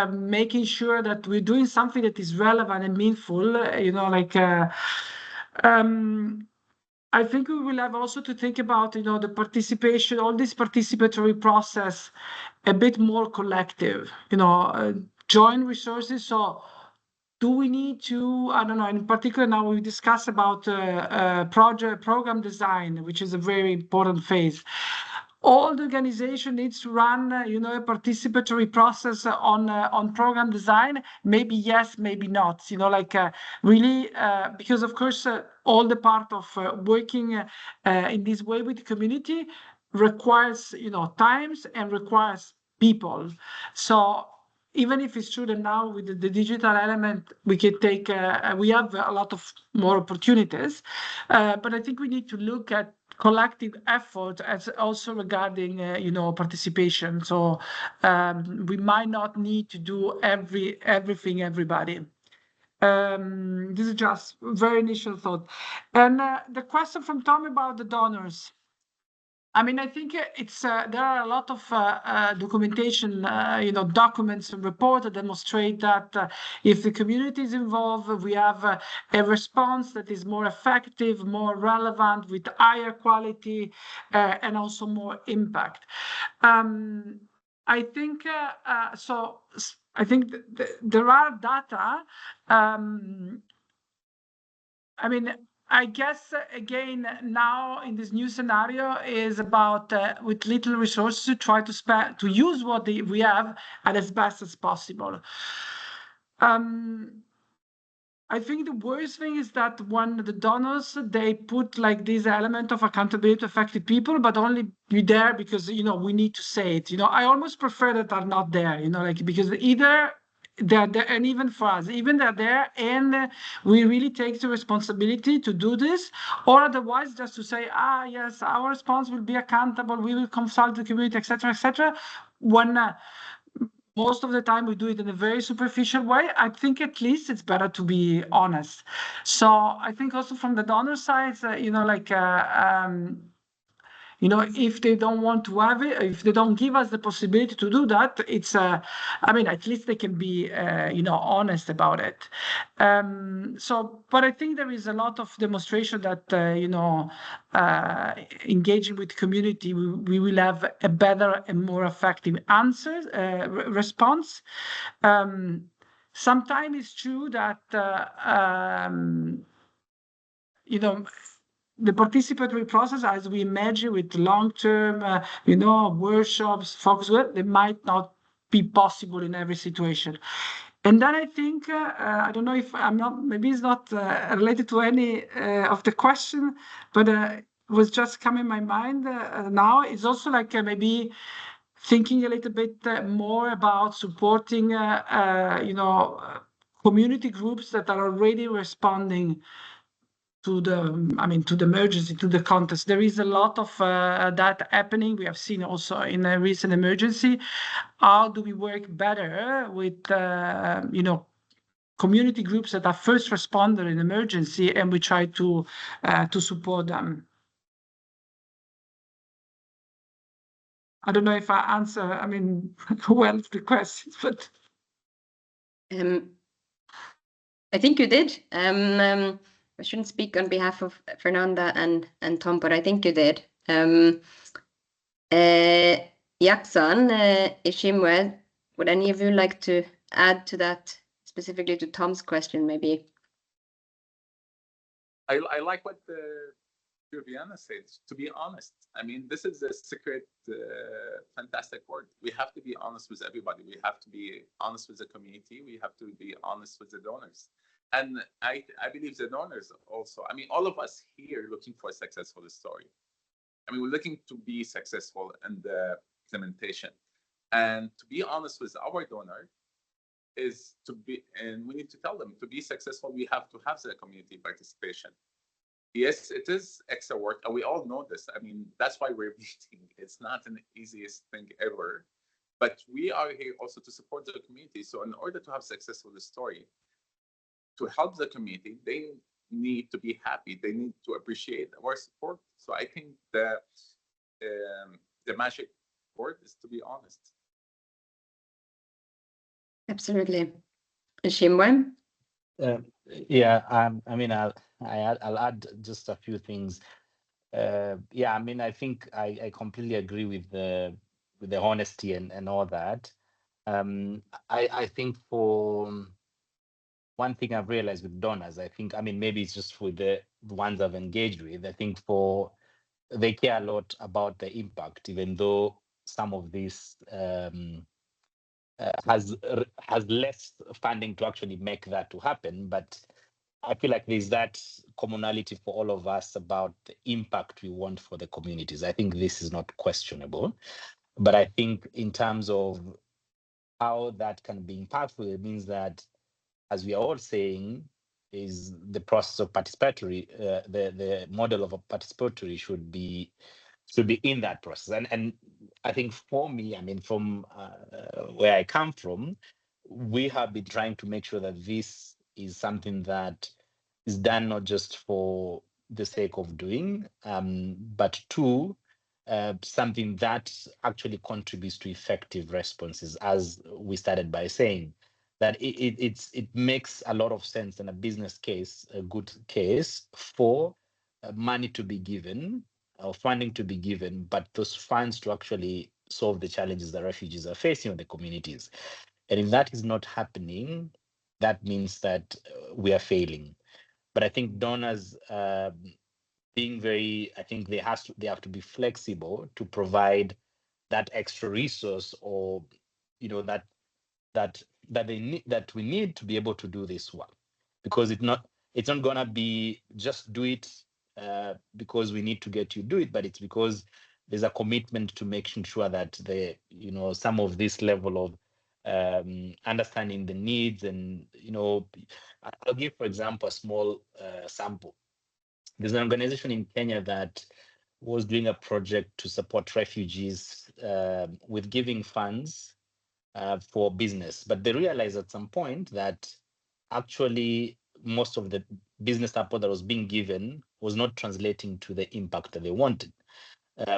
making sure that we're doing something that is relevant and meaningful, I think we will have also to think about, the participation, all this participatory process, a bit more collective, joint resources. So do we need to, I don't know, in particular now we discuss about program design, which is a very important phase. All the organization needs to run, a participatory process on program design. Maybe yes, maybe not. Really, because of course, all the part of working in this way with the community requires, times and requires people. So even if it's true that now with the digital element, we can take, we have a lot of more opportunities, but I think we need to look at collective effort as also regarding, participation. So we might not need to do everything, everybody. This is just very initial thought. And the question from Tom about the donors. I mean, I think it's there are a lot of documentation, documents and reports that demonstrate that if the community is involved, we have a response that is more effective, more relevant, with higher quality, and also more impact. I think so. I think there are data. I mean, I guess again now in this new scenario is about with little resources to try to use what we have at as best as possible. I think the worst thing is that when the donors, they put like this element of accountability to affected people, but only be there because, we need to say it. I almost prefer that are not there, because either they're there, and even for us, even they're there and we really take the responsibility to do this, or otherwise just to say, yes, our response will be accountable, we will consult the community, etc., when most of the time we do it in a very superficial way. I think at least it's better to be honest. So I think also from the donor side, if they don't want to have it, if they don't give us the possibility to do that, it's, at least they can be, honest about it. But I think there is a lot of demonstration that, engaging with community, we will have a better and more effective answer, response. Sometimes it's true that, the participatory process, as we imagine with long-term, workshops, focus group, they might not be possible in every situation. And then I think, I don't know if maybe it's not related to any of the question, but it was just coming in my mind now. It's also like maybe thinking a little bit more about supporting, community groups that are already responding to the emergency, to the context. There is a lot of that happening. We have seen also in a recent emergency. How do we work better with, community groups that are first responder in emergency, and we try to support them. I don't know if I answer, well the questions, but. I think you did. I shouldn't speak on behalf of Fernanda and Tom, but I think you did. Yakzan Ishimwe, would any of you like to add to that, specifically to Tom's question, maybe? I like what Giovanna said. To be honest, this is a secret, fantastic word. We have to be honest with everybody. We have to be honest with the community. We have to be honest with the donors. And I believe the donors also, all of us here looking for a successful story. We're looking to be successful in the implementation. And to be honest with our donor is to be, and we need to tell them, to be successful, we have to have the community participation. Yes, it is extra work, and we all know this. That's why we're meeting. It's not an easiest thing ever, but we are here also to support the community. So in order to have successful story, to help the community, they need to be happy. They need to appreciate our support. So I think the magic word is to be honest. Absolutely. Ishimwe? Yeah, I'll add just a few things. Yeah, I mean, I think I completely agree with the honesty and all that. I think for one thing I've realized with donors, I think, I mean, maybe it's just for the ones I've engaged with, I think they care a lot about the impact, even though some of this has less funding to actually make that to happen. But I feel like there's that commonality for all of us about the impact we want for the communities. I think this is not questionable. But I think in terms of how that can be impactful, it means that, as we are all saying, is the process of participatory, the model of a participatory should be in that process. And I think for me, I mean, from where I come from, we have been trying to make sure that this is something that is done not just for the sake of doing, but two, something that actually contributes to effective responses, as we started by saying. That it makes a lot of sense and a business case, a good case for money to be given or funding to be given, but those funds to actually solve the challenges that refugees are facing in the communities. And if that is not happening, that means that we are failing. But I think donors being very, I think they have to be flexible to provide that extra resource, or that we need to be able to do this work, because it's not gonna be just do it because we need to get you do it, but it's because there's a commitment to making sure that some of this level of understanding the needs. And I'll give, for example, a small sample. There's an organization in Kenya that was doing a project to support refugees with giving funds for business, but they realized at some point that actually most of the business support that was being given was not translating to the impact that they wanted,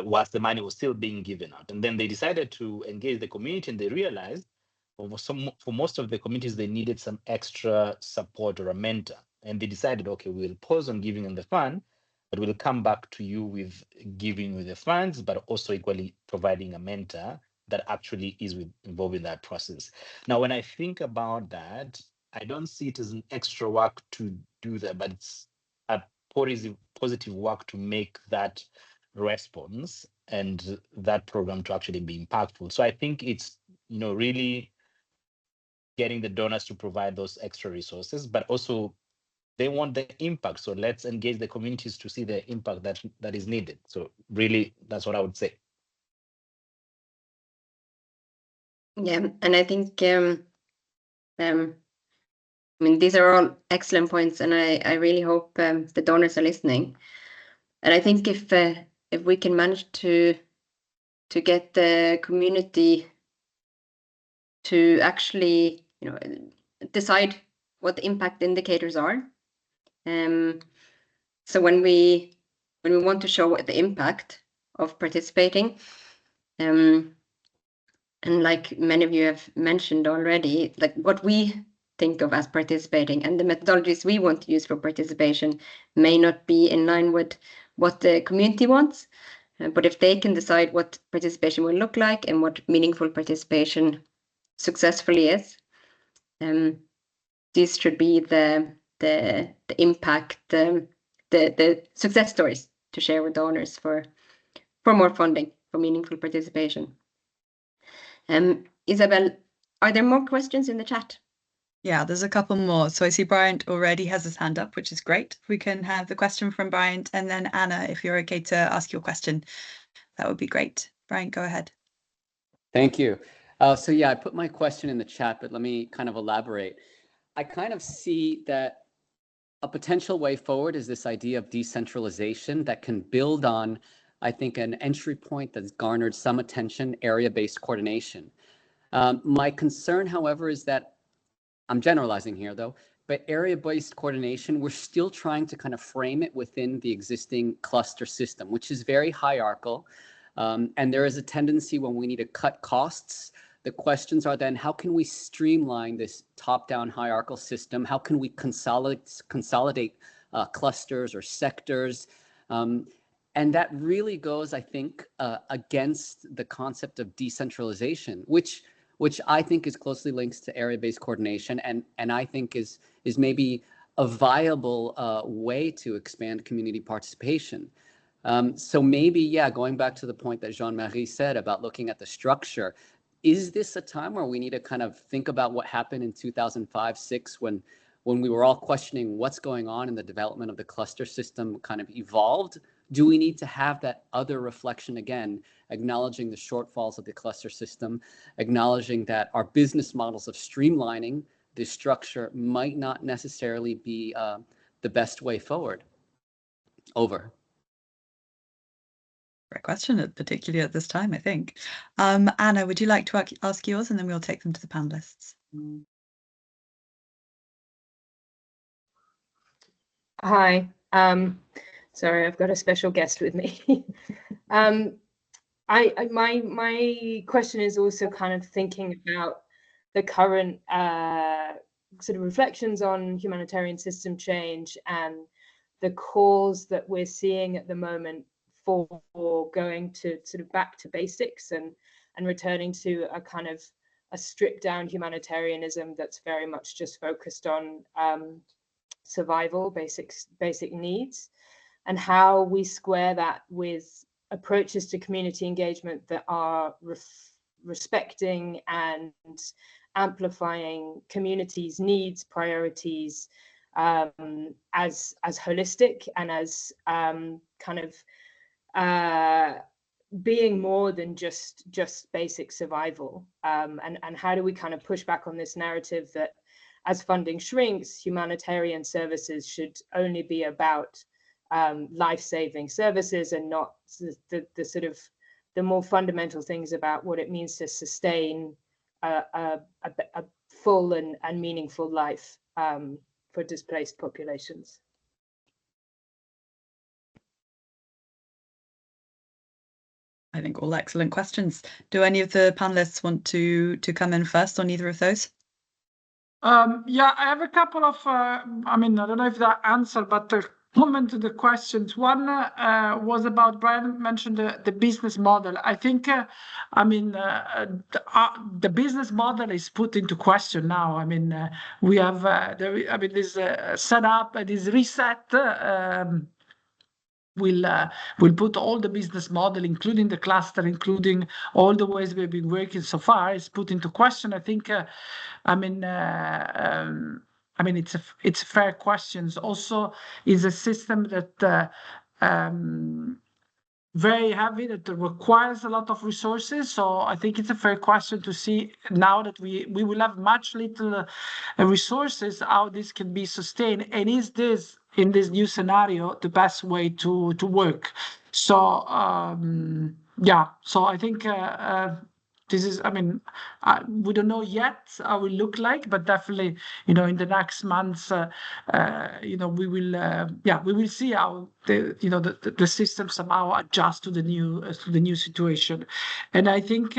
whilst the money was still being given out. And then they decided to engage the community, and they realized for most of the communities, they needed some extra support or a mentor. And they decided, okay, we'll pause on giving them the fund, but we'll come back to you with giving you the funds, but also equally providing a mentor that actually is involved in that process. Now, when I think about that, I don't see it as an extra work to do that, but it's a positive work to make that response and that program to actually be impactful. So I think it's really getting the donors to provide those extra resources, but also they want the impact. So let's engage the communities to see the impact that is needed. So really, that's what I would say. Yeah, and I think I mean, these are all excellent points, and I really hope the donors are listening. And I think if we can manage to get the community to actually decide what the impact indicators are, so when we want to show the impact of participating, and like many of you have mentioned already, like what we think of as participating and the methodologies we want to use for participation may not be in line with what the community wants. But if they can decide what participation will look like and what meaningful participation successfully is, these should be the impact, the success stories to share with donors for more funding, for meaningful participation. Isabel, are there more questions in the chat? Yeah, there's a couple more. So I see Bryant already has his hand up, which is great. We can have the question from Bryant, and then Anna, if you're okay to ask your question, that would be great. Bryant, go ahead. Thank you. So yeah, I put my question in the chat, but let me kind of elaborate. I kind of see that a potential way forward is this idea of decentralization that can build on, I think, an entry point that's garnered some attention, area-based coordination. My concern, however, is that, I'm generalizing here though, but area-based coordination, we're still trying to kind of frame it within the existing cluster system, which is very hierarchical. And there is a tendency when we need to cut costs, the questions are then, how can we streamline this top-down hierarchical system? How can we consolidate clusters or sectors? And And that really goes, I think, against the concept of decentralization, which I think is closely linked to area-based coordination, and I think is maybe a viable way to expand community participation. So maybe, yeah, going back to the point that Jean-Marie said about looking at the structure, is this a time where we need to kind of think about what happened in 2005-06 when we were all questioning what's going on in the development of the cluster system kind of evolved? Do we need to have that other reflection again, acknowledging the shortfalls of the cluster system, acknowledging that our business models of streamlining this structure might not necessarily be the best way forward? Over. Great question, particularly at this time, I think. Anna, would you like to ask yours, and then we'll take them to the panelists? Hi. Sorry, I've got a special guest with me. My question is also kind of thinking about the current sort of reflections on humanitarian system change and the calls that we're seeing at the moment for going to sort of back to basics and returning to a kind of a stripped down humanitarianism that's very much just focused on survival, basic needs, and how we square that with approaches to community engagement that are respecting and amplifying communities' needs, priorities, as holistic and as kind of being more than just basic survival, and how do we kind of push back on this narrative that as funding shrinks, humanitarian services should only be about life-saving services and not the sort of the more fundamental things about what it means to sustain a full and meaningful life for displaced populations. I think all excellent questions. Do any of the panelists want to come in first on either of those? Yeah, I have a couple of, I mean, I don't know if that answer, but to comment to the questions. One was about, Brian mentioned the business model. I think, I mean, the business model is put into question now. I mean, we have, this setup, this reset, we'll put all the business model, including the cluster, including all the ways we've been working so far, is put into question. I think, it's a fair question. Also, is a system that very heavy, that requires a lot of resources. So I think it's a fair question to see now that we will have much little resources, how this can be sustained, and is this in this new scenario the best way to work? So yeah, so I think this is, I mean, we don't know yet how it will look like, but definitely, in the next months, we will see how the system somehow adjust to the new situation. And I think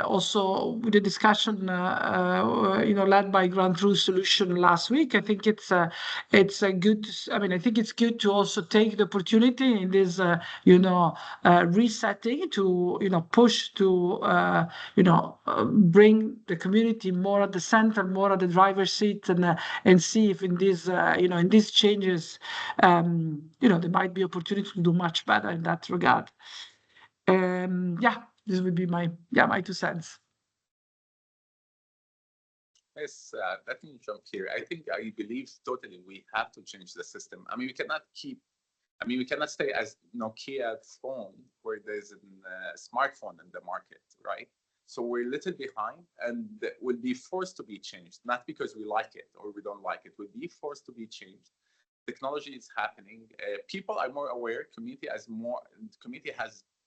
also with the discussion, led by Grand Through Solution last week, I think it's a good. I mean, I think it's good to also take the opportunity in this, resetting to push to, bring the community more at the center, more at the driver's seat, and see if in this, in these changes, there might be opportunity to do much better in that regard. Yeah. This would be my 2 cents. Yes, let me jump here. I believe totally we have to change the system. I mean, we cannot stay as Nokia phone where there's a smartphone in the market, right? So we're a little behind, and will be forced to be changed, not because we like it or we don't like it. We'll be forced to be changed. Technology is happening. People are more aware. Community has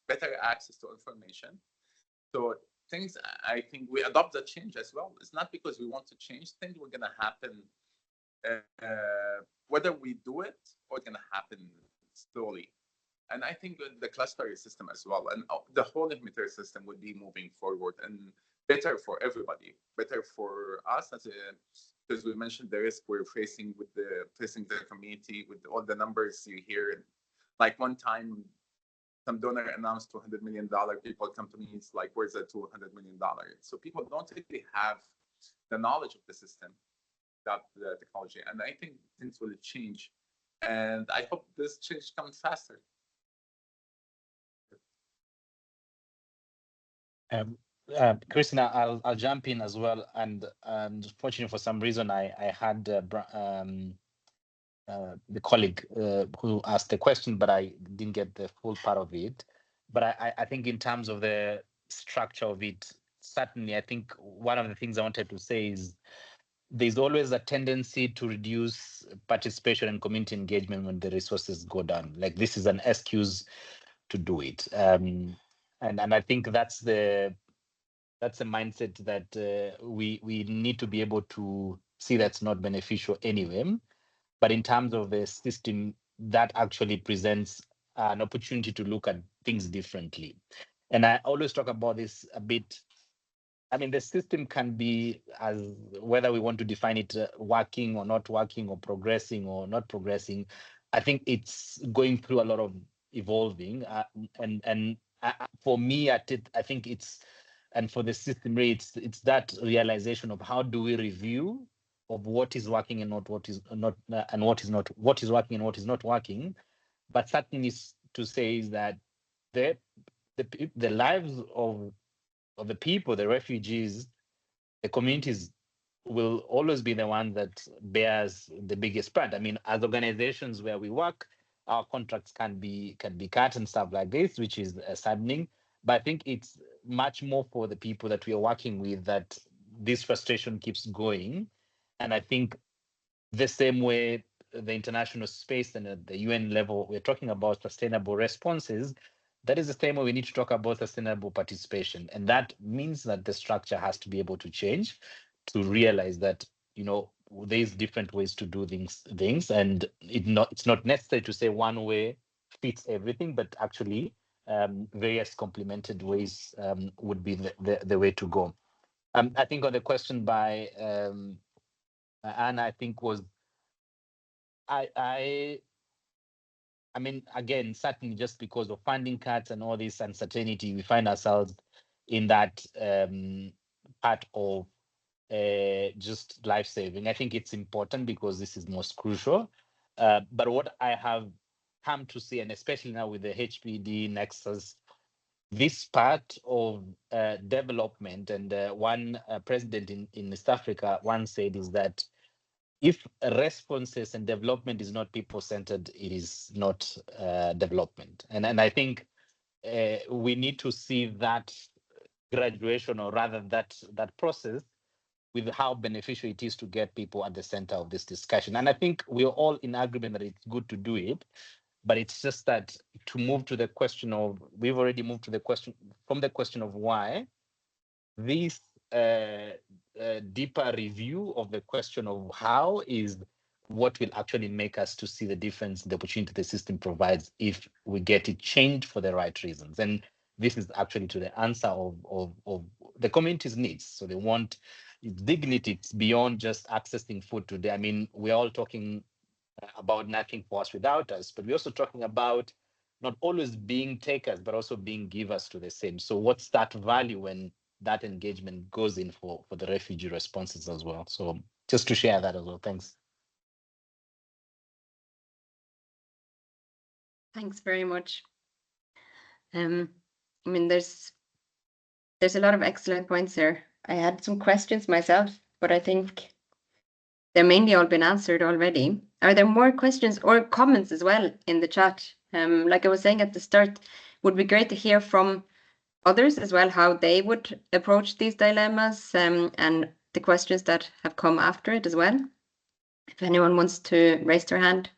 better access to information. So things, I think we adopt the change as well. It's not because we want to change things, we're going to happen, whether we do it or it's going to happen slowly. And I think the cluster system as well, and the whole humanitarian system would be moving forward and better for everybody, better for us because we mentioned the risk we're facing with the community, with all the numbers you hear Like one time, some donor announced $200 million. People come to me, it's like, where's the $200 million? So people don't really have the knowledge of the system, about the technology. And I think things will change. And I hope this change comes faster. Christina, I'll jump in as well. And fortunately, for some reason, I had the colleague who asked the question, but I didn't get the full part of it. But I think in terms of the structure of it, certainly, I think one of the things I wanted to say is there's always a tendency to reduce participation and community engagement when the resources go down. Like this is an excuse to do it. And I think that's the mindset that we need to be able to see that's not beneficial anyway. But in terms of the system, that actually presents an opportunity to look at things differently. And I always talk about this a bit. I mean, the system can be, as whether we want to define it working or not working or progressing or not progressing. I think it's going through a lot of evolving. And for me, I think it's, and for the system, it's that realization of how do we review of what is working and not what is not, and what is not, what is working and what is not working. But certainly to say is that the lives of the people, the refugees, the communities will always be the one that bears the biggest part. I mean, as organizations where we work, our contracts can be cut and stuff like this, which is saddening. But I think it's much more for the people that we are working with that this frustration keeps going. And I think the same way the international space and at the UN level, we're talking about sustainable responses. That is the same way we need to talk about sustainable participation. And that means that the structure has to be able to change to realize that, you know, there's different ways to do things, and it's not necessary to say one way fits everything, but actually various complemented ways would be the way to go. I think on the question by Anna, I think was, I mean, again, certainly just because of funding cuts and all this uncertainty, we find ourselves in that part of just life saving. I think it's important because this is most crucial. But what I have come to see, and especially now with the HPD Nexus, this part of development, and one president in East Africa once said is that if responses and development is not people-centered, it is not development. And I think we need to see that graduation, or rather that process, with how beneficial it is to get people at the center of this discussion. And I think we're all in agreement that it's good to do it, but it's just that to move to the question of, we've already moved to the question, from the question of why, this deeper review of the question of how is what will actually make us to see the difference, the opportunity the system provides if we get it changed for the right reasons. And this is actually to the answer of the community's needs. So they want dignity. It's beyond just accessing food today. I mean, we're all talking about nothing for us without us, but we're also talking about not always being takers, but also being givers to the same. So what's that value when that engagement goes in for the refugee responses as well? So just to share that as well. Thanks. Thanks very much. I mean, there's a lot of excellent points there. I had some questions myself, but I think they're mainly all been answered already. Are there more questions or comments as well in the chat? Like I was saying at the start, would be great to hear from others as well, how they would approach these dilemmas and the questions that have come after it as well. If anyone wants to raise their hand.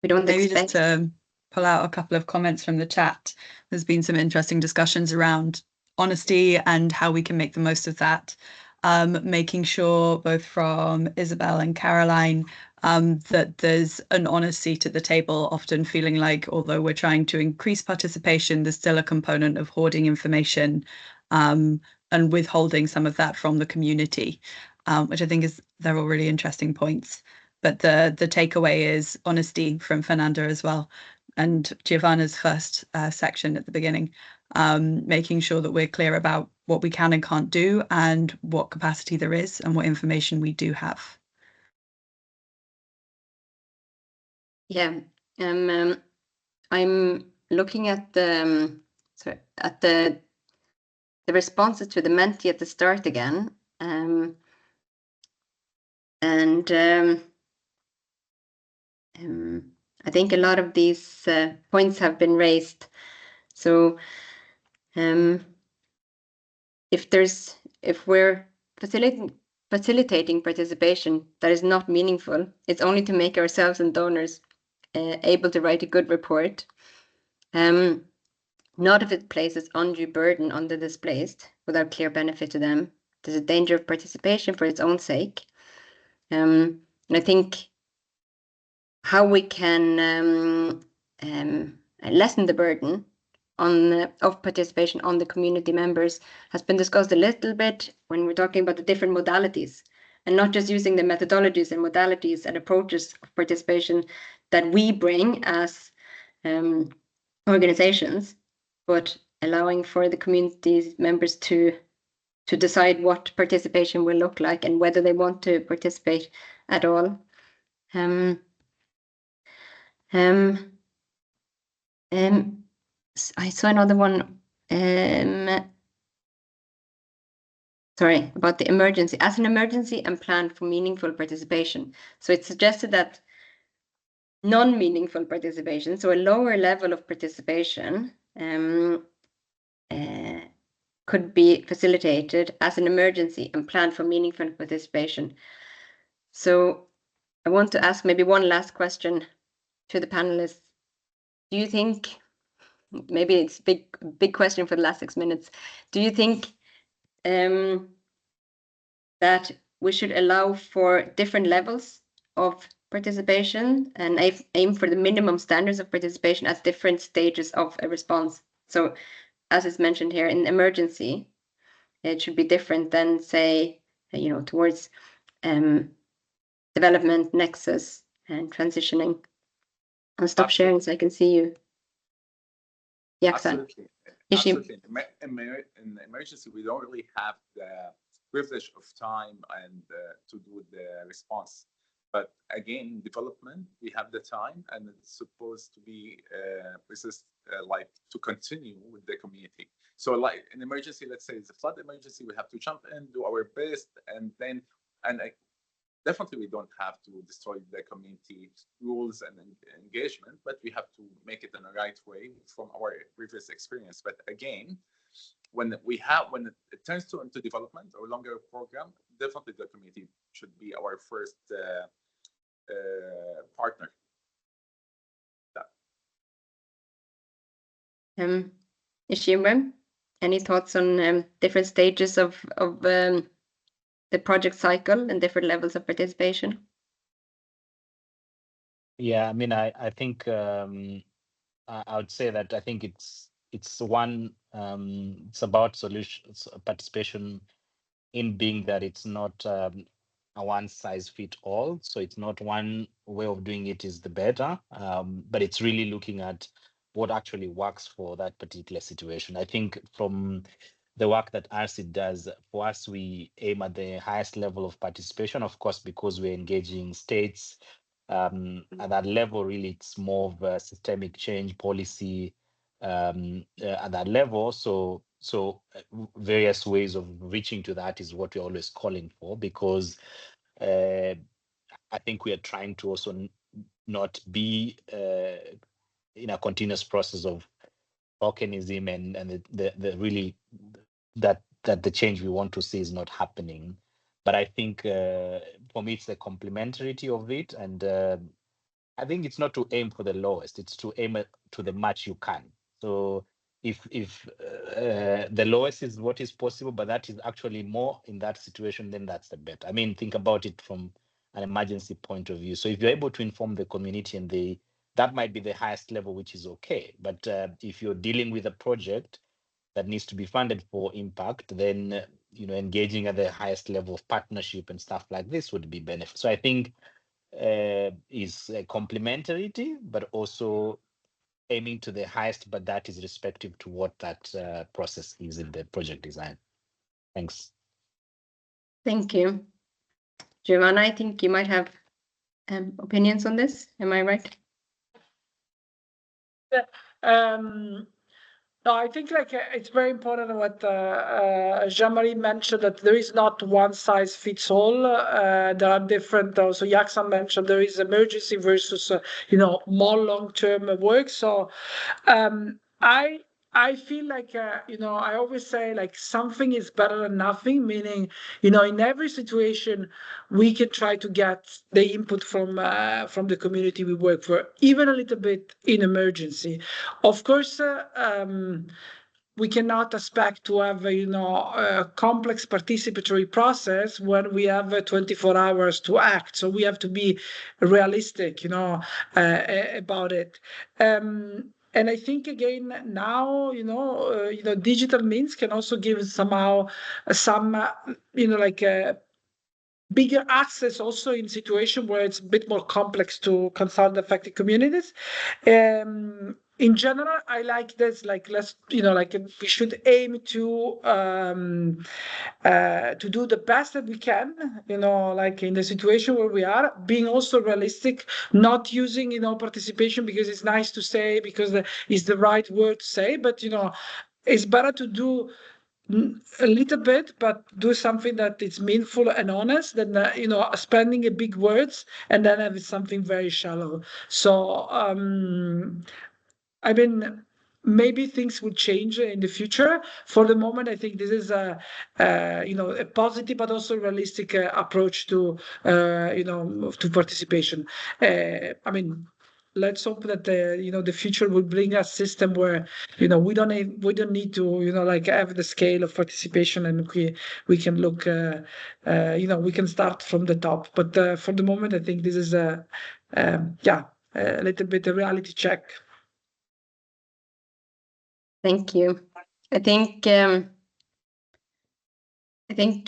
We don't Maybe expect... just to pull out a couple of comments from the chat. There's been some interesting discussions around honesty and how we can make the most of that. Making sure, both from Isabel and Caroline, that there's an honest seat at the table, often feeling like, although we're trying to increase participation, there's still a component of hoarding information and withholding some of that from the community, which I think is they're all really interesting points. But the takeaway is honesty from Fernanda as well, and Giovanna's first section at the beginning, making sure that we're clear about what we can and can't do and what capacity there is and what information we do have. Yeah, I'm looking at the the responses to the Menti at the start again, and I think a lot of these points have been raised. So if we're facilitating participation that is not meaningful, it's only to make ourselves and donors able to write a good report. Not if it places undue burden on the displaced without clear benefit to them. There's a danger of participation for its own sake. And I think how we can lessen the burden of participation on the community members has been discussed a little bit when we're talking about the different modalities, and not just using the methodologies and modalities and approaches of participation that we bring as organizations, but allowing for the community members to decide what participation will look like and whether they want to participate at all. I saw another one. Sorry, about the emergency. As an emergency and plan for meaningful participation. So it suggested that non-meaningful participation, so a lower level of participation, could be facilitated as an emergency and planned for meaningful participation. So I want to ask maybe one last question to the panelists. Do you think, maybe it's a big question for the last 6 minutes, do you think that we should allow for different levels of participation and aim for the minimum standards of participation at different stages of a response? So as is mentioned here, in emergency, it should be different than, say, towards development, nexus, and transitioning. I'll stop sharing so I can see you. Yakzan. Absolutely. In emergency, we don't really have the privilege of time and to do the response. But again, development, we have the time, and it's supposed to be like to continue with the community. So like in emergency, let's say it's a flood emergency, we have to jump in, do our best, and definitely we don't have to destroy the community rules and engagement, but we have to make it in the right way from our previous experience. But again, when it turns into development or longer program, definitely the community should be our first partner. Ishimwe, any thoughts on different stages of the project cycle and different levels of participation? Yeah, I mean, I think I would say that I think it's about solutions participation in being that it's not a one size fit all. So it's not one way of doing it is the better, but it's really looking at what actually works for that particular situation. I think from the work that R-SEAT does, for us, we aim at the highest level of participation, of course, because we're engaging states. At that level, really, it's more of a systemic change policy at that level. So various ways of reaching to that is what we're always calling for, because I think we are trying to also not be in a continuous process of tokenism and the really that the change we want to see is not happening. But I think for me, it's the complementarity of it. And I think it's not to aim for the lowest, it's to aim to the much you can. So if the lowest is what is possible, but that is actually more in that situation, then that's the better. I mean, think about it from an emergency point of view. So if you're able to inform the community and that might be the highest level, which is okay. But if you're dealing with a project that needs to be funded for impact, then engaging at the highest level of partnership and stuff like this would be beneficial. So I think is complementarity, but also aiming to the highest, but that is respective to what that process is in the project design. Thanks. Thank you. Giovanna, I think you might have opinions on this. Am I right? No, I think it's very important what Jean-Marie mentioned, that there is not one size fits all. There are different. Also, Yakzan mentioned there is emergency versus more long-term work. So I feel like I always say something is better than nothing. Meaning in every situation we can try to get the input from the community we work for, even a little bit in emergency. Of course, we cannot expect to have a complex participatory process when we have 24 hours to act. So we have to be realistic, about it. And I think again now, digital means can also give somehow some, bigger access also in situation where it's a bit more complex to consult affected communities. In general, I like this, let's, we should aim to do the best that we can, in the situation where we are, being also realistic, not using, participation because it's nice to say, because it's the right word to say, but, it's better to do a little bit, but do something that is meaningful and honest than spending a big words and then having something very shallow. So I mean, maybe things will change in the future. For the moment, I think this is a positive but also realistic approach to to participation. I mean, let's hope that the future will bring a system where we don't need to have the scale of participation, and we can look we can start from the top. But for the moment, I think this is a little bit a reality check. Thank you. I think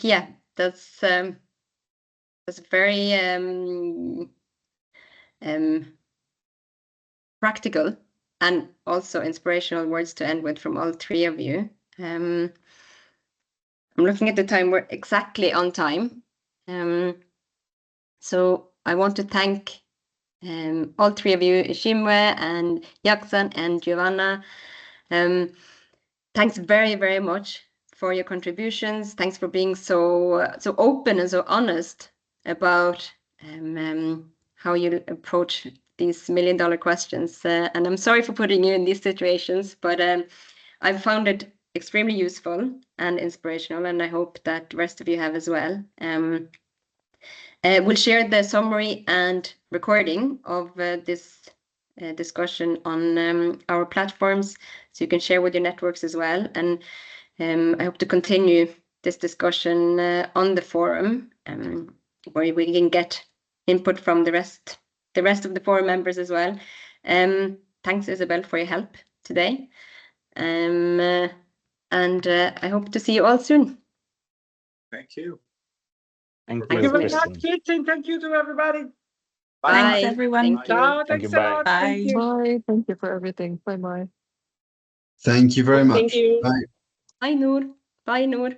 yeah, that's very practical and also inspirational words to end with from all three of you. I'm looking at the time, we're exactly on time. So I want to thank all three of you, Ishimwe and Yakzan and Giovanna. Thanks very, very much for your contributions. Thanks for being so open and so honest about how you approach these million-dollar questions. And I'm sorry for putting you in these situations, but I've found it extremely useful and inspirational, and I hope that the rest of you have as well. We'll share the summary and recording of this discussion on our platforms, so you can share with your networks as well. And I hope to continue this discussion on the forum, where we can get input from the rest of the forum members as well. Thanks, Isabel, for your help today. And I hope to see you all soon. Thank you. Thank Thank you, you very much, Kristen. Kirsten. Thank you to everybody. Bye. Thanks, everyone. Thank you. Ciao. Thank you. Thanks a Bye. lot. Bye. Thank you. Bye. Thank you for everything. Bye bye. Thank you very much. Thank you. Bye. Bye, Noor. Bye, Noor.